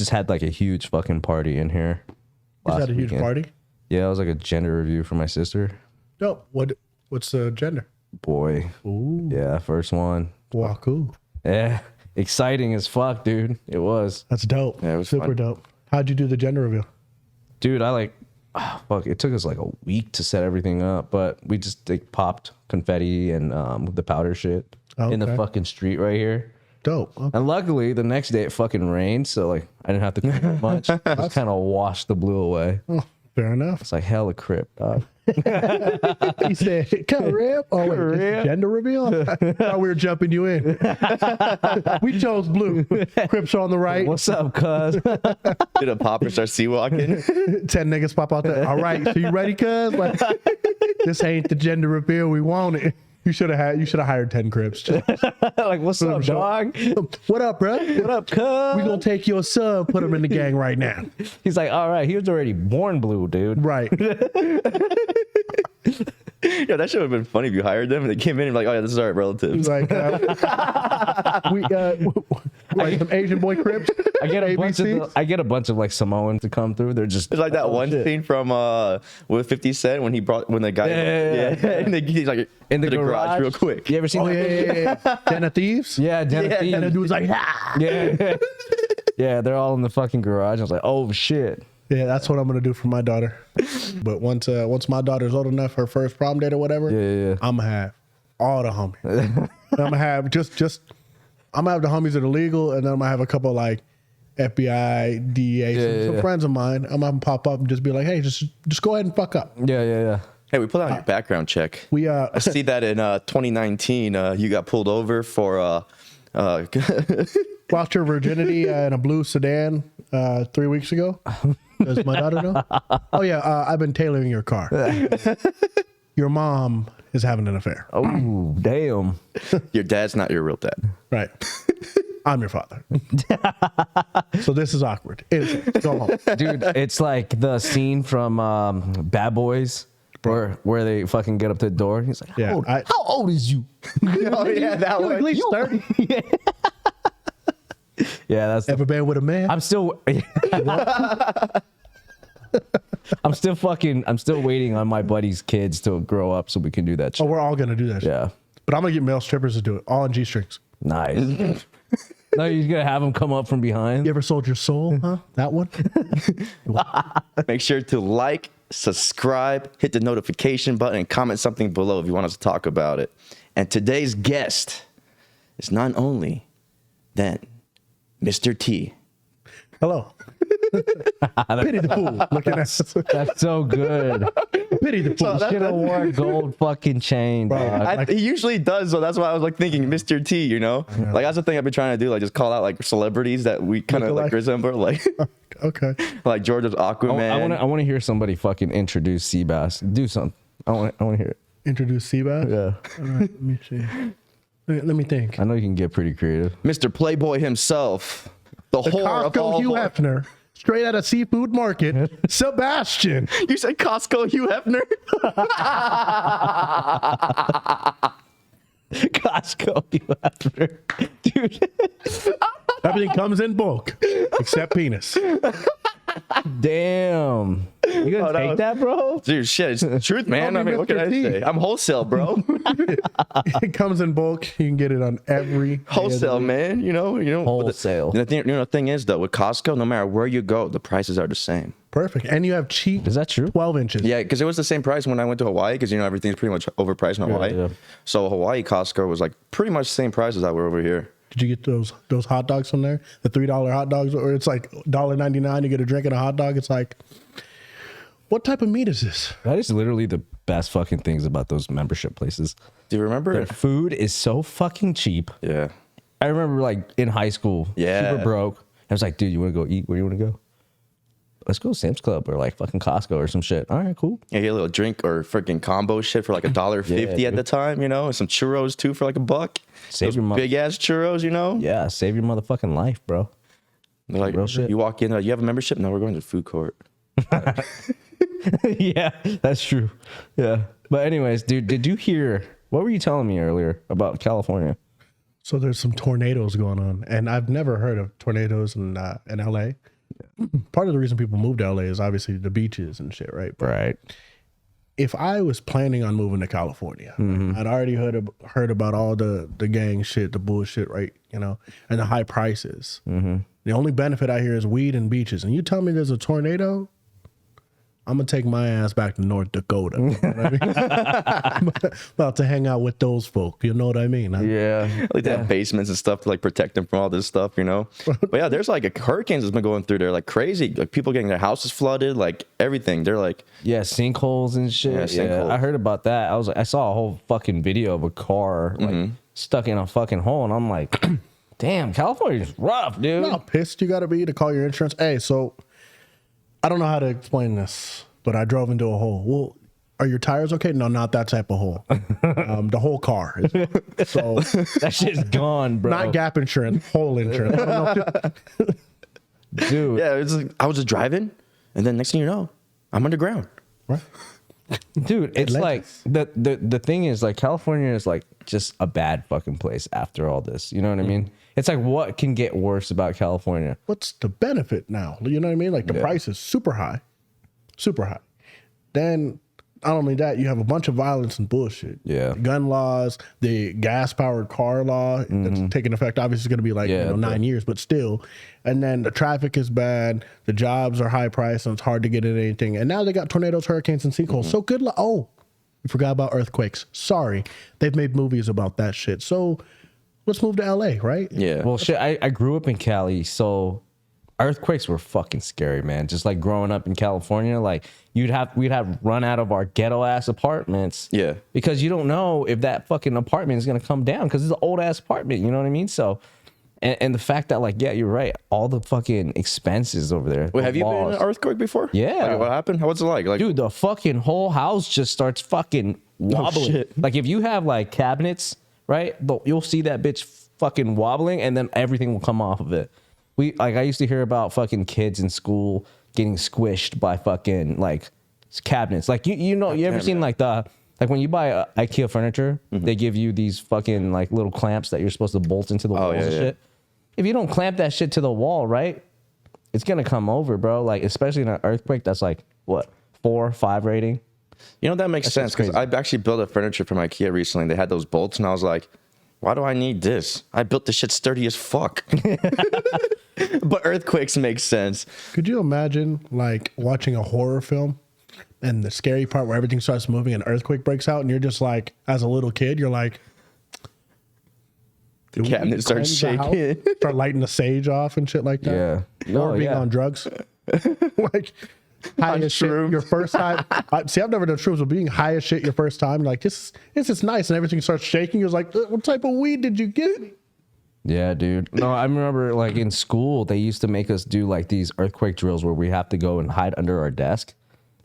just had like a huge fucking party in here. Is that a huge party? Yeah, it was like a gender review for my sister. Dope. What's the gender? Boy. Ooh. Yeah, first one. Wow, cool. Yeah, exciting as fuck, dude. It was. That's dope. Yeah, it was super fun. dope. How'd you do the gender reveal? Dude, fuck, it took us like a week to set everything up, but we just popped confetti and the powder shit in the fucking street right here. Dope. Okay. And luckily, the next day it fucking rained, so like I didn't have to clean it much. Just kind of washed the blue away. Oh, fair enough. It's like hella crip, dog. He said, "Come rip." Oh wait, this is gender reveal. I thought we were jumping you in. We chose blue. Crips on the right. What's up, cuz? Did a popper start sea walking? 10 niggas pop out there. All right, so you ready, cuz? Like, this ain't the gender reveal we wanted. You should have hired 10 Crips. Like, what's up, dog? What up, bro? What up, cuz? We gonna take your son, put him in the gang right now. He's like, all right, he was already born blue, dude. Right. Yeah, that should have been funny if you hired them and they came in and like, oh yeah, this is our relatives. Like, like some Asian boy Crips. I get a bunch of like Samoans to come through. They're just It's like that one scene from with 50 Cent when the guy and he's like in the garage real quick. You ever seen Yeah. Den of Thieves? Yeah, Den of Thieves. And the dude's like, ah. Yeah. Yeah, they're all in the fucking garage. I was like, oh shit. Yeah, that's what I'm gonna do for my daughter. But once my daughter's old enough, her first prom date or whatever, I'm gonna have all the homies. I'm gonna have I'm gonna have the homies that are legal, and then I'm gonna have a couple like FBI, DEA, some friends of mine. I'm gonna pop up and just be like, hey, just go ahead and fuck up. Yeah. Hey, we pulled out your background check. I see that in 2019 you got pulled over for lost your virginity in a blue sedan 3 weeks ago. Does my daughter know? Oh yeah, I've been tailoring your car. Your mom is having an affair. Oh damn! Your dad's not your real dad. Right. I'm your father. So this is awkward. Go home. Dude, it's like the scene from Bad Boys where they fucking get up to the door. He's like, how old is you? Oh yeah, that one. At least 30. Yeah, that's Ever been with a man? I'm still waiting on my buddy's kids to grow up so we can do that shit. Oh, we're all gonna do that shit. Yeah. But I'm gonna get male strippers to do it, all in G-strings. Nice. No, you're gonna have them come up from behind. You ever sold your soul, huh? That one? Make sure to like, subscribe, hit the notification button, and comment something below if you want us to talk about it. And today's guest is none only than Mr. T. Hello. Pity the fool. Looking at That's so good. Pity the fool. Should have worn a gold fucking chain, dog. He usually does, so that's why I was like thinking Mr. T, you know? Yeah. Like that's the thing I've been trying to do, like just call out like celebrities that we kind of like resemble, like Okay. like George's Aquaman. I want to hear somebody fucking introduce Seabass. Do something. I want to hear it. Introduce Seabass? Yeah. All right, let me see. Let me think. I know you can get pretty creative. Mr. Playboy himself, the whore of all Costco Hugh whore. Hefner, straight out of Seafood Market, Sebastian. You said Costco Hugh Hefner? Costco, you after, dude. Everything comes in bulk except penis. Damn. You gonna take that, bro? Dude, shit, it's the truth, man. I mean, what can I say? I'm wholesale, bro. It comes in bulk. You can get it on every Wholesale, man. You know. Wholesale. The thing is, though, with Costco, no matter where you go, the prices are the same. Perfect. And you have cheap. Is that true? 12 inches. Yeah, because it was the same price when I went to Hawaii, because, you know, everything's pretty much overpriced in Hawaii. Yeah. So Hawaii Costco was like pretty much the same price as that were over here. Did you get those hot dogs from there? The $3 hot dogs, or it's like $1.99. You get a drink and a hot dog. It's like, what type of meat is this? That is literally the best fucking things about those membership places. Do you remember? Their food is so fucking cheap. Yeah. I remember like in high school, Yeah. super broke. I was like, dude, you want to go eat? Where do you want to go? Let's go to Sam's Club or like fucking Costco or some shit. All right, cool. Yeah, get a little drink or freaking combo shit for like $1.50 at the time, you know, and some churros too for like $1. Save your big ass churros, you know. Yeah, save your motherfucking life, bro. They're like, Real shit. you walk in, you have a membership? No, we're going to the food court. Yeah, that's true. Yeah, but anyways, dude, did you hear? What were you telling me earlier about California? So there's some tornadoes going on, and I've never heard of tornadoes in LA. Part of the reason people move to LA is obviously the beaches and shit, right? Right. If I was planning on moving to California, I'd already heard about all the gang shit, the bullshit, right? You know, and the high prices. The only benefit I hear is weed and beaches. And you tell me there's a tornado, I'm gonna take my ass back to North Dakota. You know what I mean? I'm about to hang out with those folk. You know what I mean? Yeah. Like they have basements and stuff to like protect them from all this stuff, you know? But yeah, there's like hurricanes that's been going through there like crazy. Like people getting their houses flooded, like everything. They're like, yeah, sinkholes and shit. Yeah, sinkholes. I heard about that. I saw a whole fucking video of a car like stuck in a fucking hole, and I'm like, damn, California's rough, dude. You know how pissed you gotta be to call your insurance? Hey, so I don't know how to explain this, but I drove into a hole. Well, are your tires okay? No, not that type of hole. The whole car. So That shit's gone, bro. not gap insurance, whole insurance. I don't know. Dude. yeah, it's like, I was just driving, and then next thing you know, I'm underground. Right? Dude, it's like Atlantis. the thing is like California is like just a bad fucking place after all this. You know what I mean? It's like what can get worse about California? What's the benefit now? You know what I mean? Like the price is super high. Super high. Then not only that, you have a bunch of violence and bullshit. Yeah. The gun laws, the gas-powered car law that's taking effect. Obviously, it's going to be like 9 years, but still. And then the traffic is bad. The jobs are high priced, and it's hard to get into anything. And now they got tornadoes, hurricanes, and sinkholes. So good luck. Oh, you forgot about earthquakes. Sorry. They've made movies about that shit. So let's move to LA, right? Yeah. Well, shit, I grew up in Cali, so earthquakes were fucking scary, man. Just like growing up in California, like we'd have run out of our ghetto ass apartments. Yeah. Because you don't know if that fucking apartment is gonna come down because it's an old ass apartment. You know what I mean? So, and the fact that like, yeah, you're right. All the fucking expenses over there. Wait, have you been in an earthquake before? Yeah. Like, what happened? What's it like? Like, Dude, the fucking whole house just starts fucking wobbling. shit. Like if you have like cabinets, right? You'll see that bitch fucking wobbling, and then everything will come off of it. I used to hear about fucking kids in school getting squished by fucking like cabinets. Like you ever seen like when you buy IKEA furniture, they give you these fucking like little clamps that you're supposed to bolt into the walls and shit. If you don't clamp that shit to the wall, right, it's gonna come over, bro. Like especially in an earthquake, that's like what 4 or 5 rating. you know, that makes sense because I actually built a furniture from IKEA recently. They had those bolts, and I was like, why do I need this? I built this shit sturdy as fuck. But earthquakes make sense. Could you imagine like watching a horror film and the scary part where everything starts moving and an earthquake breaks out and you're just like, as a little kid, you're like, The cabinet starts shaking. Start lighting the sage off and shit like that. Yeah. Or being on drugs. Like high as shit shrooms. your first time. See, I've never done shrooms, but being high as shit your first time, like this is nice, and everything starts shaking. You're like, what type of weed did you get me? Yeah, dude. No, I remember like in school, they used to make us do like these earthquake drills where we have to go and hide under our desk.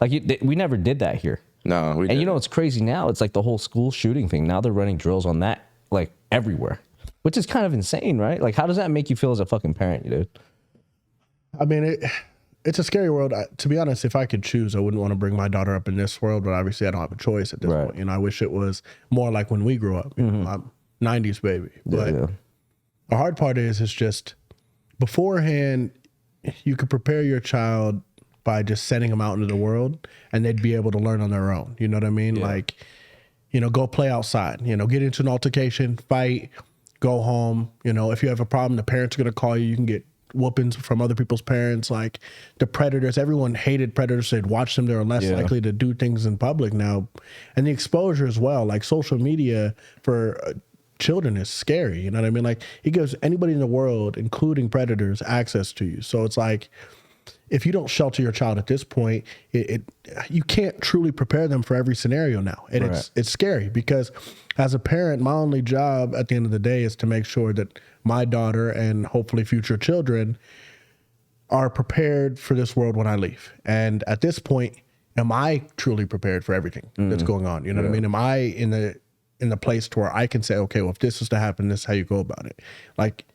Like we never did that here. No, we And didn't. you know what's crazy now? It's like the whole school shooting thing. Now they're running drills on that like everywhere, which is kind of insane, right? Like, how does that make you feel as a fucking parent, dude? I mean, it's a scary world. To be honest, if I could choose, I wouldn't want to bring my daughter up in this world, but obviously I don't have a choice at this point. You know, I wish it was more like when we grew up. You know, I'm 90s baby. But the hard part is just beforehand, you could prepare your child by just sending them out into the world and they'd be able to learn on their own. You know what I mean? Like, you know, go play outside, you know, get into an altercation, fight, go home. You know, if you have a problem, the parents are going to call you. You can get whoopings from other people's parents. Like the predators, everyone hated predators. They'd watch them. They were less likely to do things in public now. And the exposure as well, like social media for children is scary. You know what I mean? Like it gives anybody in the world, including predators, access to you. So it's like, if you don't shelter your child at this point, you can't truly prepare them for every scenario now. And it's scary because as a parent, my only job at the end of the day is to make sure that my daughter and hopefully future children are prepared for this world when I leave. And at this point, am I truly prepared for everything that's going on? You know what I mean? Am I in the place to where I can say, okay, well, if this is to happen, this is how you go about it. Like,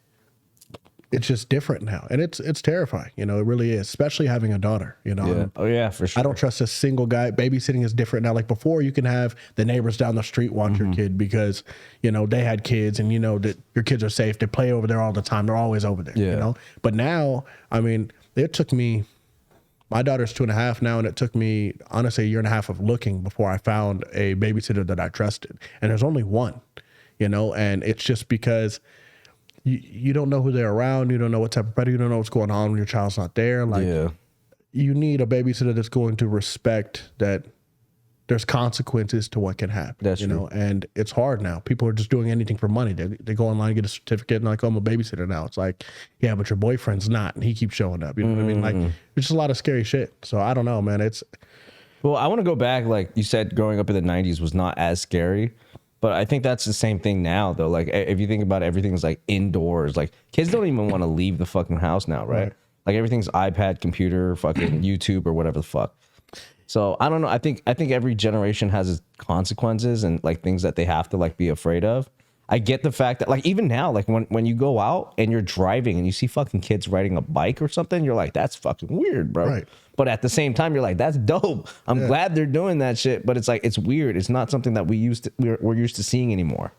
it's just different now. And it's terrifying. You know, it really is, especially having a daughter, you know. Yeah. Oh yeah, for sure. I don't trust a single guy. Babysitting is different now. Like before, you can have the neighbors down the street watch your kid because, you know, they had kids and you know that your kids are safe. They play over there all the time. They're always over there, you know. But now, I mean, it took me, my daughter's 2.5 now, and it took me, honestly, a year and a half of looking before I found a babysitter that I trusted. And there's only one, you know, and it's just because you don't know who they're around. You don't know what type of predator, you don't know what's going on when your child's not there. Like, you need a babysitter that's going to respect that there's consequences to what can happen. That's you true. know, and it's hard now. People are just doing anything for money. They go online and get a certificate and like, oh, I'm a babysitter now. It's like, yeah, but your boyfriend's not, and he keeps showing up. You know what I mean? Like, there's just a lot of scary shit. So I don't know, man. Well, I want to go back. Like you said, growing up in the 90s was not as scary, but I think that's the same thing now, though. Like, if you think about it, everything's like indoors. Like, kids don't even want to leave the fucking house now, right? Like, everything's iPad, computer, fucking YouTube, or whatever the fuck. So I don't know. I think every generation has its consequences and like things that they have to like be afraid of. I get the fact that like even now, like when you go out and you're driving and you see fucking kids riding a bike or something, you're like, that's fucking weird, bro. Right. But at the same time, you're like, that's dope. I'm glad they're doing that shit. But it's like, it's weird. It's not something that we're used to seeing anymore.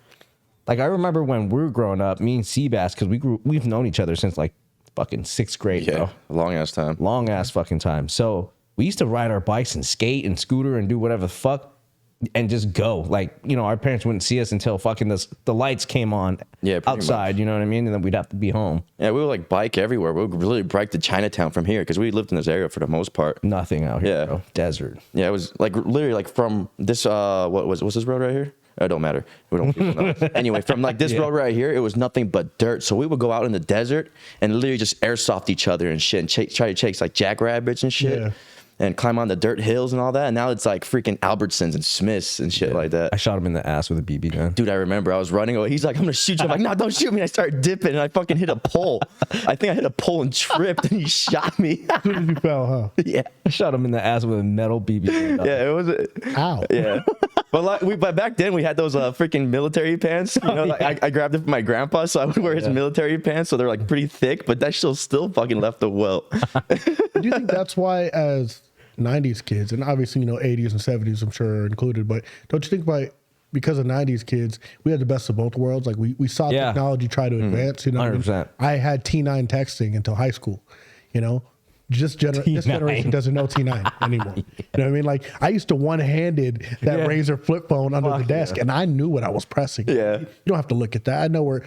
Like, I remember when we were growing up, me and Seabass, because we've known each other since like fucking 6th grade, bro. Long ass time. Long ass fucking time. So we used to ride our bikes and skate and scooter and do whatever the fuck and just go. Like, you know, our parents wouldn't see us until fucking the lights came on outside, you know what I mean? And then we'd have to be home. Yeah, we would like bike everywhere. We would really bike to Chinatown from here because we lived in this area for the most part. Nothing out here, bro. Desert. Yeah, it was like literally like from this, what's this road right here? It don't matter. We don't know. Anyway, from like this road right here, it was nothing but dirt. So we would go out in the desert and literally just airsoft each other and shit and try to chase like jackrabbits and shit. Yeah. And climb on the dirt hills and all that. And now it's like freaking Albertsons and Smiths and shit like that. I shot him in the ass with a BB gun. Dude, I remember I was running away. He's like, I'm going to shoot you. I'm like, no, don't shoot me. And I started dipping and I fucking hit a pole. I think I hit a pole and tripped and he shot me. As soon as you fell, huh? Yeah. I shot him in the ass with a metal BB gun. Yeah, it was. Ow. Yeah. But back then we had those freaking military pants. You know, like I grabbed it from my grandpa, so I would wear his military pants. So they're like pretty thick, but that still fucking left a welt. Do you think that's why as 90s kids, and obviously, you know, 80s and 70s, I'm sure are included, but don't you think because of 90s kids, we had the best of both worlds? Like we saw technology try to advance, you know. 100%. I had T9 texting until high school, you know. This generation doesn't know T9 anymore. You know what I mean? Like, I used to one-handed that Razor flip phone under the desk, and I knew what I was pressing. Yeah. You don't have to look at that. I know where,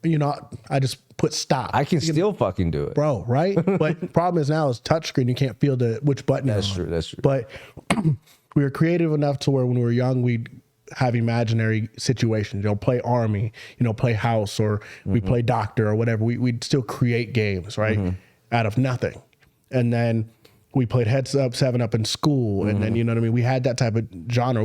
you know, I just put stop. I can still fucking do it. Bro, right? But problem is now is touchscreen. You can't feel which button That's is true. on. That's true. But we were creative enough to where when we were young, we'd have imaginary situations. You know, play Army, you know, play House, or we play Doctor or whatever. We'd still create games, right? Out of nothing. And then we played Heads Up, 7-Up in school. And then, you know what I mean? We had that type of genre.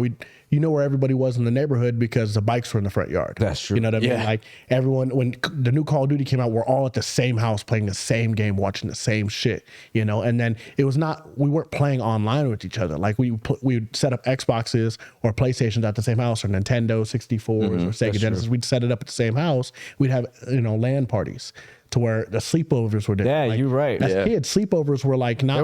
You know where everybody was in the neighborhood because the bikes were in the front yard. That's true. You know what I mean? Like, everyone, when the new Call of Duty came out, we're all at the same house playing the same game, watching the same shit, you know? And then we weren't playing online with each other. Like, we would set up Xboxes or PlayStations at the same house, or Nintendo 64s or Sega Genesis. We'd set it up at the same house. We'd have, you know, LAN parties to where the sleepovers were different. Yeah, like, you're right. As kids, sleepovers were like not.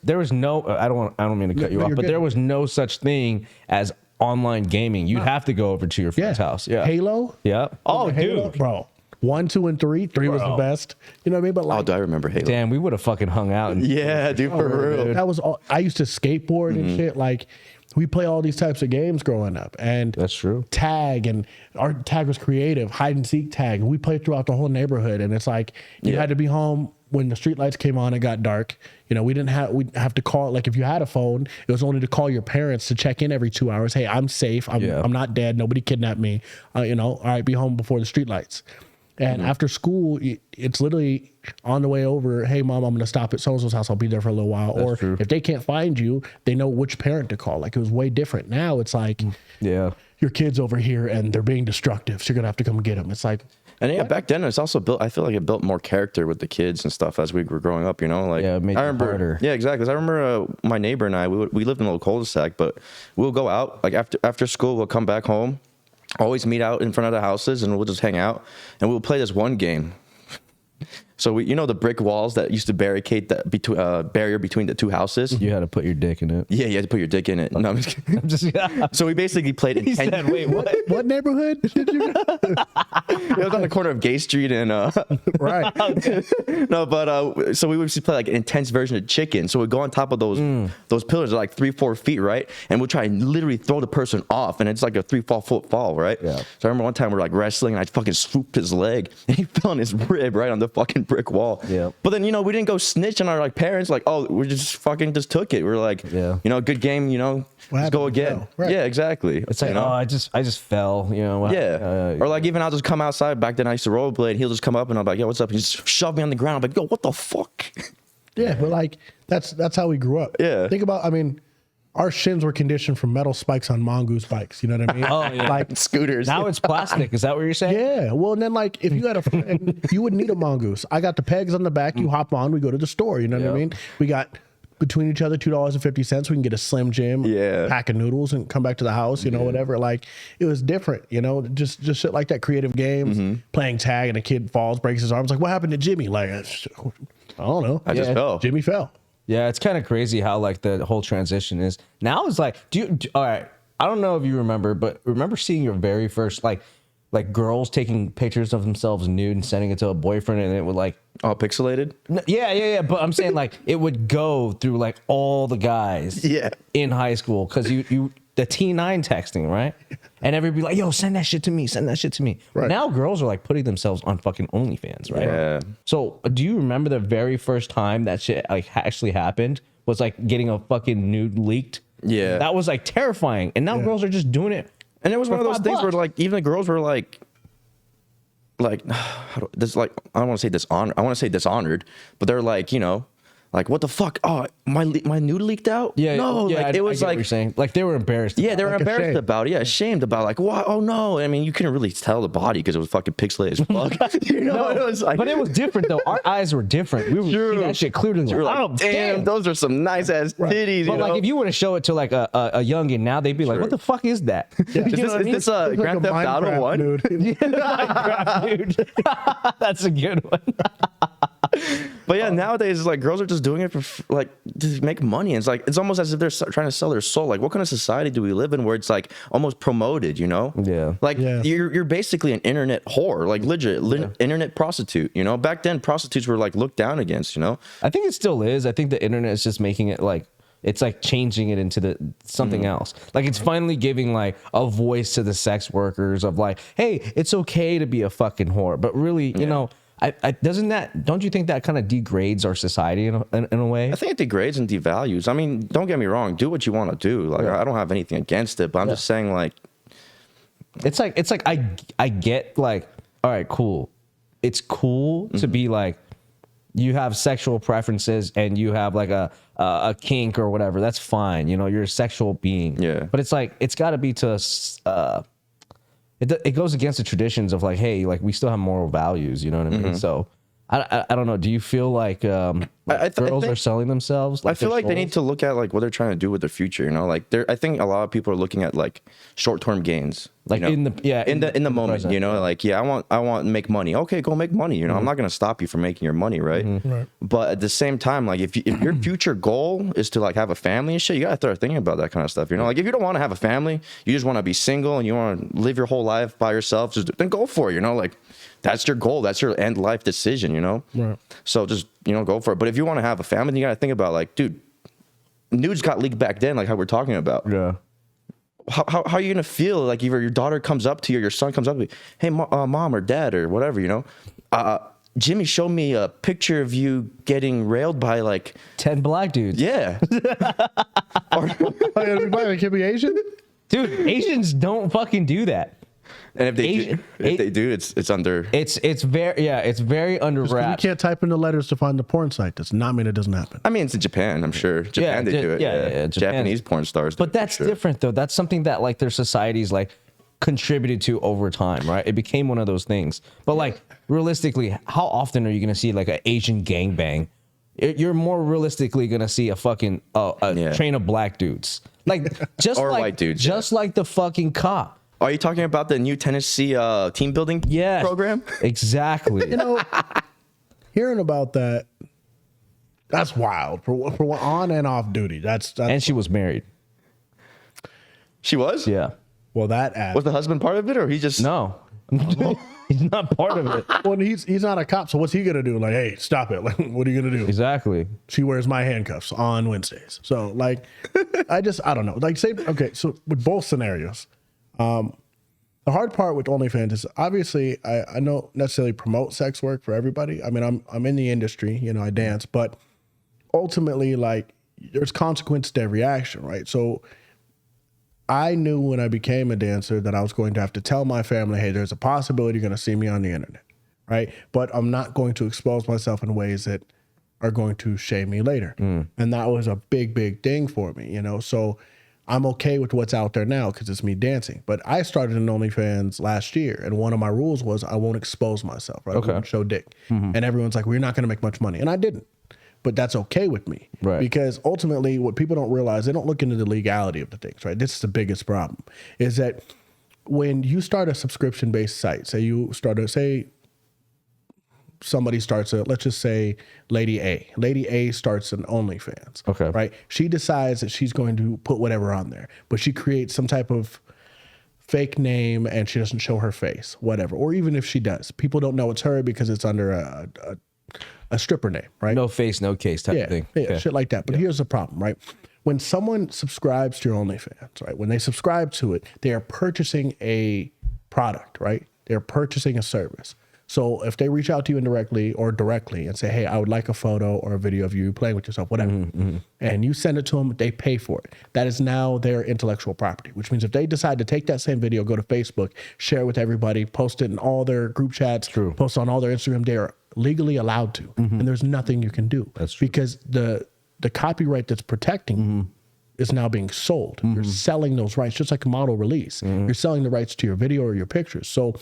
There was no. I don't mean to cut you off, but there was no such thing as online gaming. You'd have to go over to your friend's house. Yeah. Halo. Yeah. Oh, Halo, dude, bro. 1, 2, and 3. 3 was the best. You know what I mean? But like, Do I remember Halo? damn, we would have fucking hung out. Yeah, dude, for real. that was all. I used to skateboard and shit. Like, we play all these types of games growing up, and That's true. Tag, and our tag was creative, hide and seek tag. We played throughout the whole neighborhood, and it's like you had to be home when the street lights came on. It got dark. You know, we'd have to call. Like, if you had a phone, it was only to call your parents to check in every 2 hours. Hey, I'm safe. I'm not dead. Nobody kidnapped me. You know, all right, be home before the street lights. And after school, it's literally on the way over. Hey, mom, I'm going to stop at so-and-so's house. I'll be there for a little while. That's or true. if they can't find you, they know which parent to call. Like, it was way different. Now it's like, your kid's over here and they're being destructive, so you're going to have to come get them. It's like, and yeah, back then it's also built. I feel like it built more character with the kids and stuff as we were growing up. You know, like it made I it remember. harder. Yeah, exactly. 'Cause I remember my neighbor and I. We lived in a little cul-de-sac, but we'll go out like after school. We'll come back home. Always meet out in front of the houses and we'll just hang out and we'll play this one game. So we, you know, the brick walls that used to barricade the barrier between the two houses. You had to put your dick in it. Yeah, you had to put your dick in it. No, I'm just kidding. Yeah. So we basically played He intense. said, "Wait, what?" What neighborhood did you? It was on the corner of Gay Street and Right. no, but so we would play like an intense version of chicken. So we'd go on top of those pillars, like 3-4 feet, right? And we'll try and literally throw the person off, and it's like a 3-4 foot fall, right? Yeah. So I remember one time we were like wrestling, and I fucking swooped his leg, and he fell on his rib right on the fucking brick wall. Yeah. But then, you know, we didn't go snitch on our like parents, like, oh, we just fucking just took it. We're like, Yeah. you know, good game, you know, let's go again. Right. Yeah, exactly. It's like, you know? oh, I just fell. You know. Yeah. Or like even I'll just come outside. Back then I used to rollerblade. He'll just come up and I'm like, yo, what's up? He just shove me on the ground. I'm like, yo, what the fuck? Yeah, but like that's how we grew up. Yeah. Think about, I mean, our shins were conditioned from metal spikes on mongoose bikes. You know what I mean? Oh, yeah. Like, Scooters. Now it's plastic. Is that what you're saying? yeah. Well, and then like if you had a friend, you wouldn't need a mongoose. I got the pegs on the back. You hop on. We go to the store. You know what I Yeah. mean? We got between each other $2.50. We can get a Slim Jim, pack of noodles, and come back to the house. You know, whatever. Like it was different. You know, just shit like that. Creative games, playing tag, and a kid falls, breaks his arms. Like, what happened to Jimmy? Like, I don't know. I just fell. Jimmy fell. Yeah, it's kind of crazy how like the whole transition is. Now it's like, all right, I don't know if you remember, but remember seeing your very first like girls taking pictures of themselves nude and sending it to a boyfriend, and it would like, All pixelated? yeah. But I'm saying like it would go through like all the guys in high school because you the T9 texting, right? And everybody be like, yo, send that shit to me. Send that shit to me. Right. Now girls are like putting themselves on fucking OnlyFans, right? Yeah. So do you remember the very first time that shit like actually happened was like getting a fucking nude leaked? Yeah. That was like terrifying. And now girls are just doing it. And it was one of those $5 things where like even the girls were like this, like, I don't want to say dishonored. I want to say dishonored, but they're like, you know, like, what the fuck? Oh, my nude leaked out? Yeah. No, yeah, like, it was I get what like, you're saying. Like they were embarrassed. yeah, they were Like embarrassed ashamed. about it. Yeah, ashamed about like, what? Oh no. I mean, you couldn't really tell the body because it was fucking pixelated as fuck. You know, it was like, But it was different though. Our eyes were different. We would see that shit clearly. you're like, oh, damn, those are some nice ass titties. But you like know? if you were to show it to like a youngin now, they'd be like, what the fuck is that? You Is know what I mean? this Grand Theft Auto 1? Dude. That's a good one. But yeah, nowadays it's like girls are just doing it for like to make money. And it's like it's almost as if they're trying to sell their soul. Like, what kind of society do we live in where it's like almost promoted? You know? Yeah. Like Yeah. you're basically an internet whore, like legit internet prostitute. You know? Back then, prostitutes were like looked down against. You know? I think it still is. I think the internet is just making it like it's like changing it into something else. Like it's finally giving like a voice to the sex workers of like, hey, it's okay to be a fucking whore. But really, you know, don't you think that kind of degrades our society in a way? I think it degrades and devalues. I mean, don't get me wrong. Do what you want to do. Like I don't have anything against it, but I'm just saying like. It's like I get like, all right, cool. It's cool to be like, you have sexual preferences and you have like a kink or whatever. That's fine. You know, you're a sexual being. Yeah. But it's like it's got to be to it goes against the traditions of like, hey, like we still have moral values. You know what I mean? So I don't know. Do you feel like, I girls think- are selling themselves? I feel their like they need souls? to look at like what they're trying to do with their future. You know, like I think a lot of people are looking at like short-term gains. Like you know? in the moment. present. You know, like I want to make money. Okay, go make money. You know, I'm not gonna stop you from making your money, right? Right. But at the same time, like if your future goal is to like have a family and shit, you gotta start thinking about that kind of stuff. You know, like if you don't want to have a family, you just want to be single and you want to live your whole life by yourself, then go for it. You know, like that's your goal. That's your end life decision. You know, Right. so just go for it. But if you want to have a family, you gotta think about like, dude, nudes got leaked back then, like how we're talking about. Yeah. How are you gonna feel like either your daughter comes up to you or your son comes up to you, hey mom or dad or whatever, you know, Jimmy showed me a picture of you getting railed by like 10 black dudes. yeah or, It can be Asian. Dude, Asians don't fucking do that. and if they Asian- do it's under It's very under You wraps. can't type in the letters to find the porn site. Does not mean it doesn't happen. I mean it's in Japan, I'm sure Japan they do it. yeah, Japan. Japanese porn stars do But it, that's for sure. different though. That's something that like their societies like contributed to over time, right? It became one of those things. But like realistically, how often are you gonna see like an Asian gangbang? You're more realistically gonna see a fucking train of black dudes, like just Or like white dudes, just like the fucking cop. Are you talking about the new Tennessee team building Yes, program? exactly. You know, hearing about that, that's wild for on and off duty. That's And she was married. She was? Yeah. well, that ass. Was the husband part of it, or he just No. He's not part of it. Well, he's not a cop, so what's he gonna do? Like, hey, stop it! Like, what are you gonna do? Exactly. She wears my handcuffs on Wednesdays. So, like, I don't know. Like, say, okay, so with both scenarios, the hard part with OnlyFans is obviously I don't necessarily promote sex work for everybody. I mean, I'm in the industry, you know, I dance, but ultimately, like, there's consequence to every action, right? So I knew when I became a dancer that I was going to have to tell my family, hey, there's a possibility you're going to see me on the internet, right? But I'm not going to expose myself in ways that are going to shame me later. And that was a big, big thing for me, you know? So I'm okay with what's out there now because it's me dancing. But I started in OnlyFans last year, and one of my rules was I won't expose myself, right? I won't show dick. And everyone's like, well, you're not going to make much money. And I didn't. But that's okay with me. Right. Because ultimately what people don't realize, they don't look into the legality of the things, right? This is the biggest problem, is that when you start a subscription-based site, say somebody starts let's just say Lady A. Lady A starts an OnlyFans. Okay. Right? She decides that she's going to put whatever on there, but she creates some type of fake name and she doesn't show her face, whatever. Or even if she does, people don't know it's her because it's under a stripper name, right? No face, no case type of thing. Yeah, Okay. shit like that. But here's the problem, right? When someone subscribes to your OnlyFans, right? When they subscribe to it, they are purchasing a product, right? They're purchasing a service. So if they reach out to you indirectly or directly and say, hey, I would like a photo or a video of you playing with yourself, whatever, and you send it to them, they pay for it. That is now their intellectual property, which means if they decide to take that same video, go to Facebook, share it with everybody, post it in all their group chats, post it on all their Instagram, they are legally allowed to. And there's nothing you can do. That's true. Because the copyright that's protecting is now being sold. You're selling those rights, just like a model release. You're selling the rights to your video or your pictures. So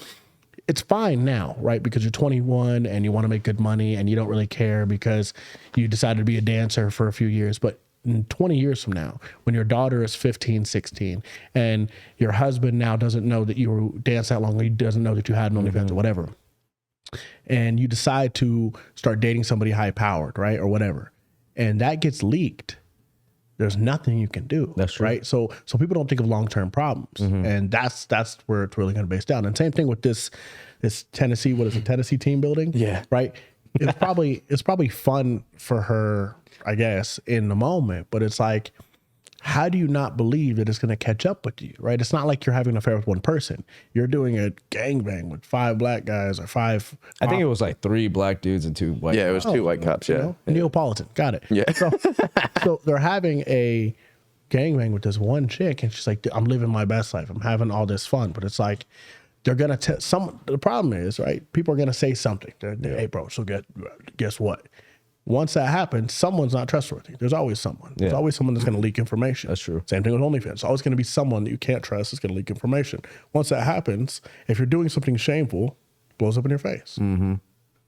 it's fine now, right? Because you're 21 and you want to make good money and you don't really care because you decided to be a dancer for a few years. But in 20 years from now, when your daughter is 15, 16, and your husband now doesn't know that you danced that long, or he doesn't know that you had an OnlyFans or whatever, and you decide to start dating somebody high powered, right? Or whatever, and that gets leaked, there's nothing you can do. That's true. Right. So people don't think of long-term problems. And that's where it's really going to base down. And same thing with this Tennessee, what is it? Tennessee team building. Yeah. Right. It's probably fun for her, I guess, in the moment, but it's like, how do you not believe that it's going to catch up with you? Right. It's not like you're having an affair with one person. You're doing a gangbang with 5 black guys or 5. I think it was like 3 black dudes and 2 white. Yeah, it was 2 white cops. Yeah. Neapolitan. Got it. Yeah. So they're having a gangbang with this one chick, and she's like, I'm living my best life. I'm having all this fun. But it's like, they're going to the problem is, right, people are going to say something. Hey, bro, so guess what? Once that happens, someone's not trustworthy. There's always someone. There's always someone that's going to leak information. That's true. Same thing with OnlyFans. There's always going to be someone that you can't trust that's going to leak information. Once that happens, if you're doing something shameful, it blows up in your face. And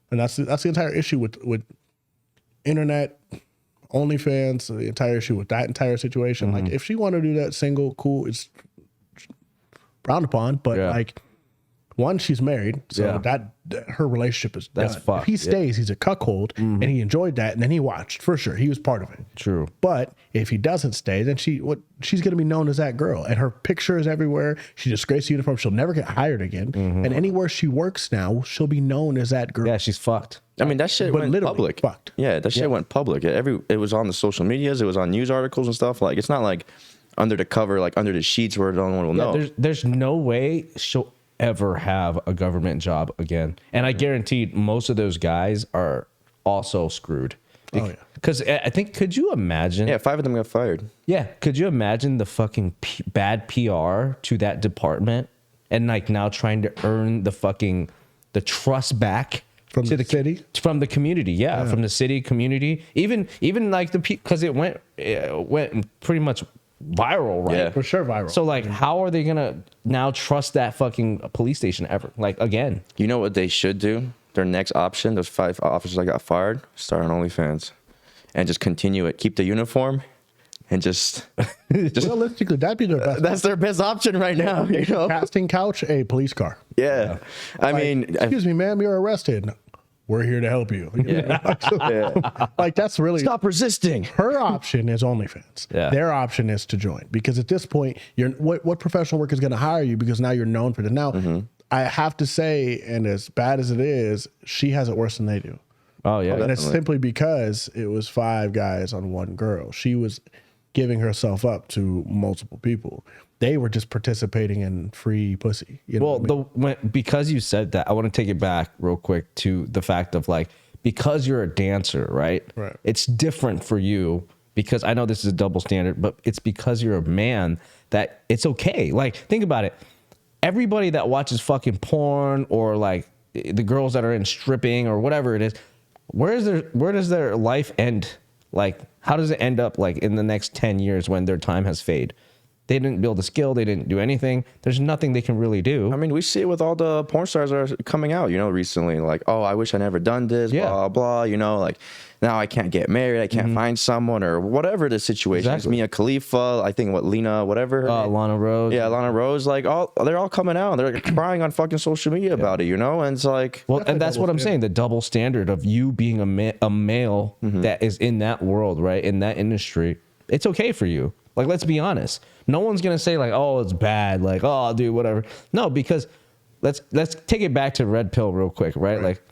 that's the entire issue with internet, OnlyFans, the entire issue with that entire situation. Like, if she want to do that single, cool, it's frowned upon. But like, one, she's married, so that her relationship is done. That's fucked. If he stays, he's a cuckold, and he enjoyed that, and then he watched for sure. He was part of it. True. But if he doesn't stay, then she's going to be known as that girl, and her picture is everywhere. She disgraced the uniform. She'll never get hired again, and anywhere she works now, she'll be known as that girl. Yeah, she's fucked. I mean, that shit went public. Fucked. Yeah, that shit went public. It was on the social medias. It was on news articles and stuff. Like, it's not like under the cover, like under the sheets where no one will know. There's no way she'll ever have a government job again. And I guarantee most of those guys are also screwed. Because I think, could you imagine? Yeah, 5 of them got fired. Yeah. Could you imagine the fucking bad PR to that department and like now trying to earn the trust back from the city, from the community? Yeah. From the city community, even like because it went pretty much viral, right? Yeah. For sure viral. So like, how are they gonna now trust that fucking police station ever? Like, again, You know what they should do? Their next option, those 5 officers that got fired, start on OnlyFans and just continue it. Keep the uniform and just realistically, that'd be their best. that's their best option right now, you know? Casting couch, a police car. Yeah. I mean, Excuse me, ma'am, you're arrested. we're here to help you. Yeah. Like that's really Stop resisting. her option is OnlyFans. Yeah. Their option is to join because at this point, what professional work is going to hire you because now you're known for it. Now, I have to say, and as bad as it is, she has it worse than they do. Oh yeah, And it's simply because it was 5 guys on one girl. She was giving herself up to multiple people. They were just participating in free pussy. You know well, because you said that, I want to take it back real quick to the fact of like, because you're a dancer, right? Right. It's different for you because I know this is a double standard, but it's because you're a man that it's okay. Like, think about it. Everybody that watches fucking porn or like the girls that are in stripping or whatever it is, where does their life end? Like, how does it end up like in the next 10 years when their time has faded? They didn't build a skill. They didn't do anything. There's nothing they can really do. I mean, we see it with all the porn stars that are coming out, recently. Like, oh, I wish I never done this, blah, blah, like now I can't get married. I can't find someone or whatever the situation is. Mia Khalifa, I think Lena, whatever. Lana Rose. Yeah, Lana Rose. Like, they're all coming out and they're crying on fucking social media about it, And it's like. Well, and that's what I'm saying. The double standard of you being a male that is in that world, right? In that industry. It's okay for you. Like, let's be honest. No one's going to say like, oh, it's bad. Like, oh, I'll do whatever. No, because let's take it back to red pill real quick, right? Like,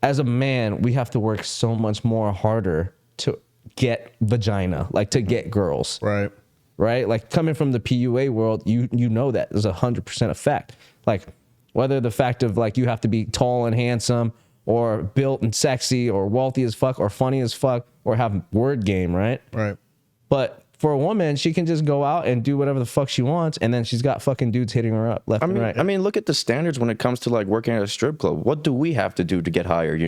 as a man, we have to work so much more harder to get vagina, like to get girls. Right. Right. Like coming from the PUA world, you know that there's 100% effect. Like whether the fact of like you have to be tall and handsome or built and sexy or wealthy as fuck or funny as fuck or have word game, right? Right. But for a woman, she can just go out and do whatever the fuck she wants, and then she's got fucking dudes hitting her up left and right. I mean, look at the standards when it comes to like working at a strip club. What do we have to do to get hired,